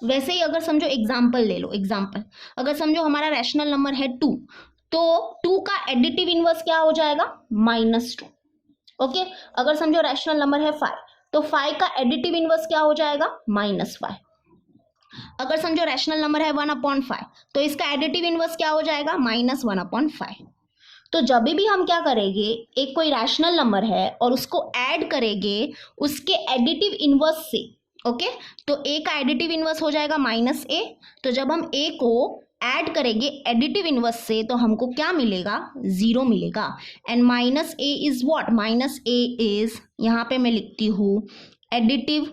वैसे ही अगर समझो एग्जाम्पल ले लो, एग्जाम्पल अगर समझो हमारा रैशनल नंबर है 2, तो 2 का एडिटिव इनवर्स क्या हो जाएगा, -2। ओके, अगर समझो रैशनल नंबर है 5, तो 5 का एडिटिव इनवर्स क्या हो जाएगा, -5। अगर समझो रैशनल नंबर है 1/5, तो इसका एडिटिव इनवर्स क्या हो जाएगा, -1/5। तो जब भी हम क्या करेंगे, एक कोई रैशनल नंबर है और उसको ऐड करेंगे उसके एडिटिव इनवर्स से। ओके, तो ए का एडिटिव इनवर्स हो जाएगा -a। तो जब हम ए को ऐड करेंगे एडिटिव इनवर्स से तो हमको क्या मिलेगा, 0 मिलेगा। And -a is what, -a is, यहाँ पे मैं लिखती हूँ additive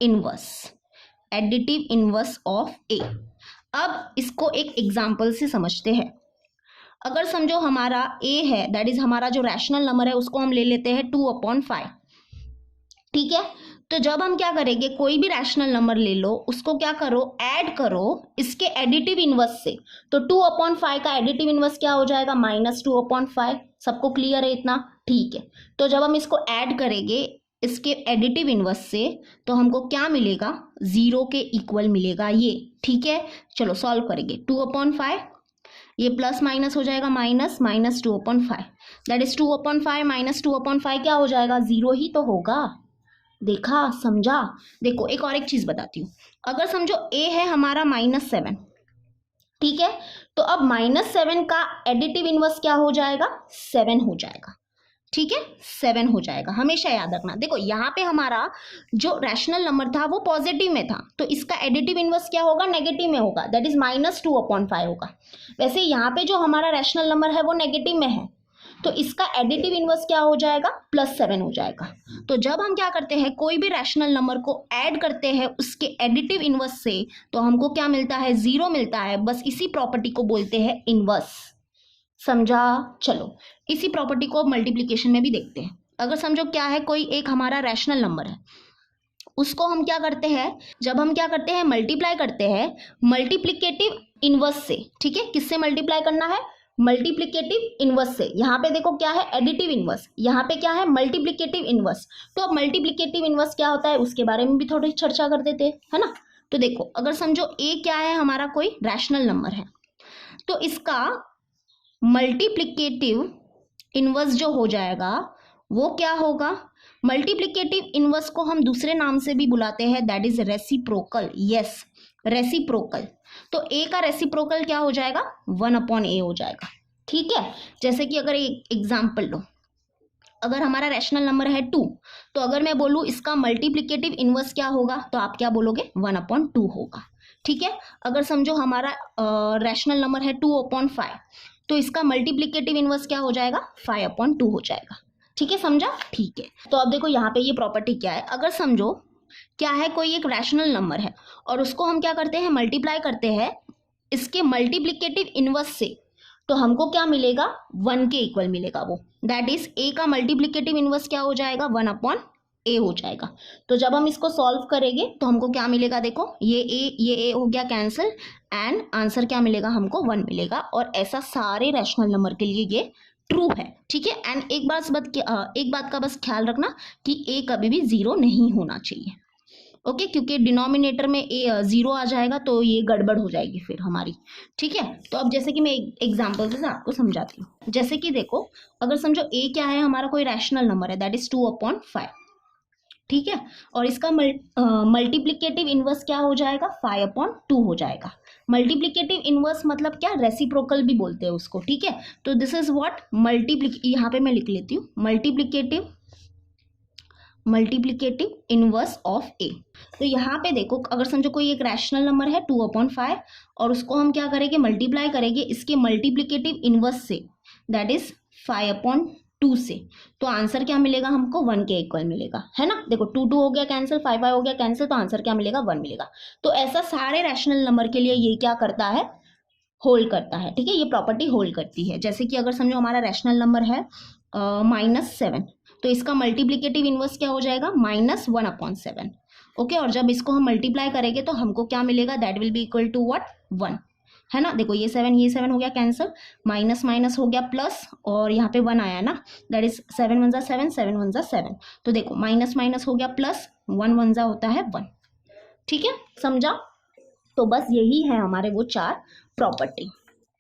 inverse, additive inverse of A. अब इसको एक एग्जाम्पल से समझते हैं। अगर समझो हमारा a है, दैट इज हमारा जो रैशनल नंबर है उसको हम ले लेते हैं 2/5। ठीक है, तो जब हम क्या करेंगे, कोई भी रैशनल नंबर ले लो, उसको क्या करो, ऐड करो इसके एडिटिव इनवर्स से। तो 2/5 का एडिटिव इनवर्स क्या हो जाएगा, -2/5। सबको क्लियर है इतना, ठीक है। तो जब हम इसको ऐड करेंगे इसके एडिटिव इनवर्स से तो हमको क्या मिलेगा, 0 के इक्वल मिलेगा ये। ठीक है, चलो सॉल्व करेंगे। 2/5, ये प्लस माइनस हो जाएगा, -2/5, दैट इज 2/5 -2/5 क्या हो जाएगा, 0 ही तो होगा। देखा, समझा। देखो एक और एक चीज बताती हूँ, अगर समझो a है हमारा -7, ठीक है, तो अब -7 का एडिटिव इनवर्स क्या हो जाएगा, 7 हो जाएगा। ठीक है, 7 हो जाएगा, हमेशा याद रखना। देखो यहाँ पे हमारा जो रैशनल नंबर था वो पॉजिटिव में था, तो इसका एडिटिव इनवर्स क्या होगा, नेगेटिव में होगा, दैट इज -2/5 होगा। वैसे यहाँ पे जो हमारा रैशनल नंबर है वो नेगेटिव में है, तो इसका एडिटिव इनवर्स क्या हो जाएगा, +7 हो जाएगा। तो जब हम क्या करते हैं, कोई भी रैशनल नंबर को ऐड करते हैं उसके एडिटिव इनवर्स से, तो हमको क्या मिलता है, 0 मिलता है। बस इसी प्रॉपर्टी को बोलते हैं इनवर्स। समझा। चलो इसी प्रॉपर्टी को मल्टीप्लिकेशन में भी देखते हैं। अगर समझो क्या है, कोई एक हमारा रैशनल नंबर है, उसको हम क्या करते हैं, जब हम क्या करते हैं, मल्टीप्लाई करते हैं मल्टीप्लिकेटिव इनवर्स से। ठीक है, किससे मल्टीप्लाई करना है, मल्टीप्लिकेटिव इनवर्स से। यहाँ पे देखो क्या है, एडिटिव इनवर्स, यहाँ पे क्या है, मल्टीप्लिकेटिव इनवर्स। तो अब मल्टीप्लिकेटिव इनवर्स क्या होता है उसके बारे में भी थोड़ी चर्चा कर देते हैं ना। तो देखो अगर समझो a क्या है, हमारा कोई रैशनल नंबर है, तो इसका मल्टीप्लिकेटिव इनवर्स जो हो जाएगा वो क्या होगा, मल्टीप्लिकेटिव इनवर्स को हम दूसरे नाम से भी बुलाते हैं, that is reciprocal. Yes, reciprocal. तो a का रेसिप्रोकल क्या हो जाएगा, 1/a हो जाएगा। ठीक है, जैसे कि अगर एक एग्जाम्पल लो, अगर हमारा रैशनल नंबर है 2, तो अगर मैं बोलूँ इसका मल्टीप्लिकेटिव इनवर्स क्या होगा, तो आप क्या बोलोगे, 1/2 होगा। ठीक है, अगर समझो हमारा रैशनल नंबर है 2/5, तो इसका मल्टीप्लिकेटिव इनवर्स क्या हो जाएगा, 5/2 हो जाएगा। ठीक है, समझा। ठीक है, तो अब देखो यहाँ पे ये प्रॉपर्टी क्या है, अगर समझो क्या है, कोई एक रैशनल नंबर है और उसको हम क्या करते हैं, मल्टीप्लाई करते हैं इसके मल्टीप्लिकेटिव इनवर्स से, तो हमको क्या मिलेगा, 1 के इक्वल मिलेगा वो, दैट इज a का मल्टीप्लिकेटिव इनवर्स क्या हो जाएगा, 1/a हो जाएगा। तो जब हम इसको सॉल्व करेंगे तो हमको क्या मिलेगा, देखो ये a हो गया कैंसिल, एंड आंसर क्या मिलेगा, हमको 1 मिलेगा। और ऐसा सारे रैशनल नंबर के लिए ये ट्रू है। ठीक है, एंड एक बात का बस ख्याल रखना कि a कभी भी 0 नहीं होना चाहिए। ओके, क्योंकि डिनोमिनेटर में ए 0 आ जाएगा तो ये गड़बड़ हो जाएगी फिर हमारी। ठीक है, तो अब जैसे कि मैं एग्जाम्पल से आपको समझाती हूँ। जैसे कि देखो अगर समझो a क्या है, हमारा कोई रैशनल नंबर है, दैट इज 2/5। ठीक है, और इसका मल्टीप्लिकेटिव इनवर्स क्या हो जाएगा, 5/2 हो जाएगा। मल्टीप्लिकेटिव इनवर्स मतलब क्या, रेसिप्रोकल भी बोलते हैं उसको। ठीक है, तो दिस इज व्हाट यहाँ पे मैं लिख लेती हूँ, मल्टीप्लिकेटिव इनवर्स ऑफ a। तो यहाँ पे देखो अगर समझो कोई एक रैशनल नंबर है 2/5 और उसको हम क्या करेंगे, मल्टीप्लाई करेंगे इसके मल्टीप्लिकेटिव इनवर्स से, दैट इज 5/2 से, तो आंसर क्या मिलेगा हमको, 1 के इक्वल मिलेगा, है ना। देखो 2 2 हो गया कैंसिल, 5 5 हो गया कैंसिल, तो आंसर क्या मिलेगा, 1 मिलेगा। तो ऐसा सारे रैशनल नंबर के लिए ये क्या करता है, होल्ड करता है। ठीक है, ये प्रॉपर्टी होल्ड करती है। जैसे कि अगर समझो हमारा रैशनल नंबर है -7, तो इसका मल्टीप्लिकेटिव इनवर्स क्या हो जाएगा, -1/7। ओके, और जब इसको हम मल्टीप्लाई करेंगे तो हमको क्या मिलेगा, that will be equal to what, 1, है ना। देखो ये 7 हो गया कैंसिल, माइनस माइनस हो गया प्लस, और यहाँ पे 1 आया ना, दैट इज 7 1 7, 7 1 7। तो देखो माइनस माइनस हो गया प्लस, 1 1 होता है 1। ठीक है, समझा। तो बस यही है हमारे वो 4 प्रॉपर्टी।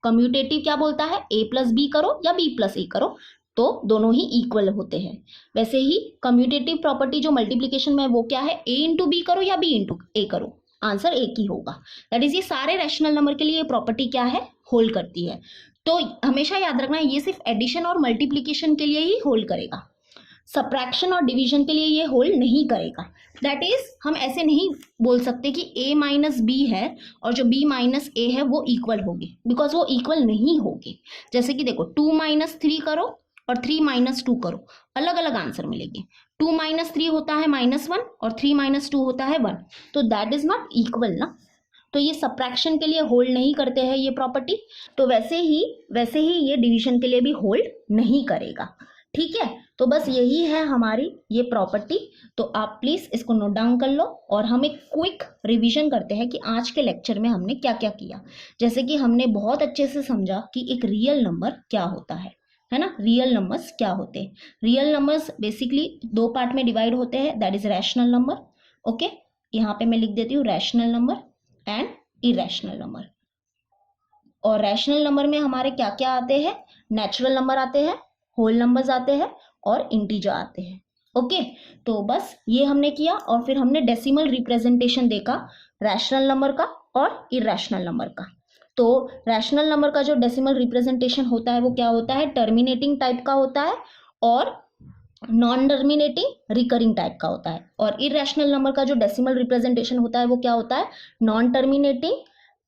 कम्यूटेटिव क्या बोलता है, ए प्लस बी करो या बी प्लस ए करो, तो दोनों ही इक्वल होते हैं। वैसे ही कम्यूटेटिव प्रॉपर्टी जो मल्टीप्लिकेशन में है वो क्या है, ए इंटू बी करो या बी इंटू ए करो, आंसर एक ही होगा। दैट इज ये सारे रैशनल नंबर के लिए ये प्रॉपर्टी क्या है, होल्ड करती है। तो हमेशा याद रखना ये सिर्फ एडिशन और मल्टीप्लिकेशन के लिए ही होल्ड करेगा, सब्ट्रैक्शन और डिवीजन के लिए ये होल्ड नहीं करेगा। दैट इज हम ऐसे नहीं बोल सकते कि a माइनस बी है और जो b माइनस ए है वो इक्वल होगी, बिकॉज वो इक्वल नहीं होगी। जैसे कि देखो 2 माइनस 3 करो और 3 माइनस 2 करो, अलग अलग आंसर मिलेंगे। 2 माइनस 3 होता है -1 और 3 माइनस 2 होता है 1, तो दैट इज नॉट इक्वल ना। तो ये सब्ट्रैक्शन के लिए होल्ड नहीं करते हैं ये प्रॉपर्टी, तो वैसे ही ये डिवीजन के लिए भी होल्ड नहीं करेगा। ठीक है, तो बस यही है हमारी ये प्रॉपर्टी। तो आप प्लीज इसको नोट डाउन कर लो, और हम एक क्विक रिवीजन करते हैं कि आज के लेक्चर में हमने क्या क्या किया। जैसे कि हमने बहुत अच्छे से समझा कि एक रियल नंबर क्या होता है ना। रियल नंबर्स क्या होते हैं, रियल नंबर्स बेसिकली 2 पार्ट में डिवाइड होते हैं, that is rational number. Okay, यहाँ पे मैं लिख देती हूँ rational number and irrational number. और रैशनल नंबर में हमारे क्या क्या आते हैं, नेचुरल नंबर आते हैं, होल नंबर्स आते हैं और इंटीजर आते हैं। ओके, तो बस ये हमने किया, और फिर हमने डेसिमल रिप्रेजेंटेशन देखा रैशनल नंबर का और इरेशनल नंबर का। तो रैशनल नंबर का जो डेसिमल रिप्रेजेंटेशन होता है वो क्या होता है, टर्मिनेटिंग टाइप का होता है और नॉन टर्मिनेटिंग रिकरिंग टाइप का होता है। और इरेशनल नंबर का जो डेसिमल रिप्रेजेंटेशन होता है वो क्या होता है, non terminating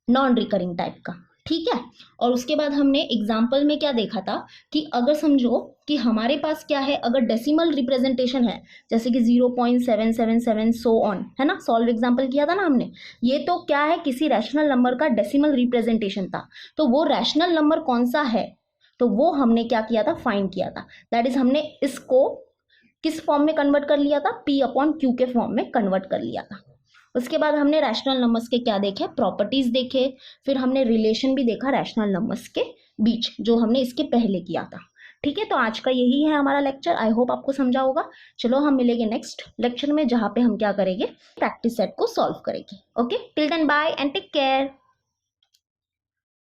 non recurring type का। ठीक है, और उसके बाद हमने एग्जाम्पल में क्या देखा था कि अगर समझो कि हमारे पास क्या है, अगर डेसिमल रिप्रेजेंटेशन है जैसे कि 0.777 सो ऑन, है ना, सॉल्व एग्जाम्पल किया था ना हमने, ये तो क्या है, किसी रैशनल नंबर का डेसिमल रिप्रेजेंटेशन था। तो वो रैशनल नंबर कौन सा है, तो वो हमने क्या किया था, फाइंड किया था। दैट इज हमने इसको किस फॉर्म में कन्वर्ट कर लिया था, p अपॉन q के फॉर्म में कन्वर्ट कर लिया था। उसके बाद हमने रैशनल नंबर्स के क्या देखे, प्रॉपर्टीज देखे, फिर हमने रिलेशन भी देखा रैशनल नंबर्स के बीच, जो हमने इसके पहले किया था। ठीक है, तो आज का यही है हमारा लेक्चर। आई होप आपको समझा होगा। चलो हम मिलेंगे नेक्स्ट लेक्चर में, जहाँ पे हम क्या करेंगे, प्रैक्टिस सेट को सॉल्व करेंगे। Okay, till then bye and take care.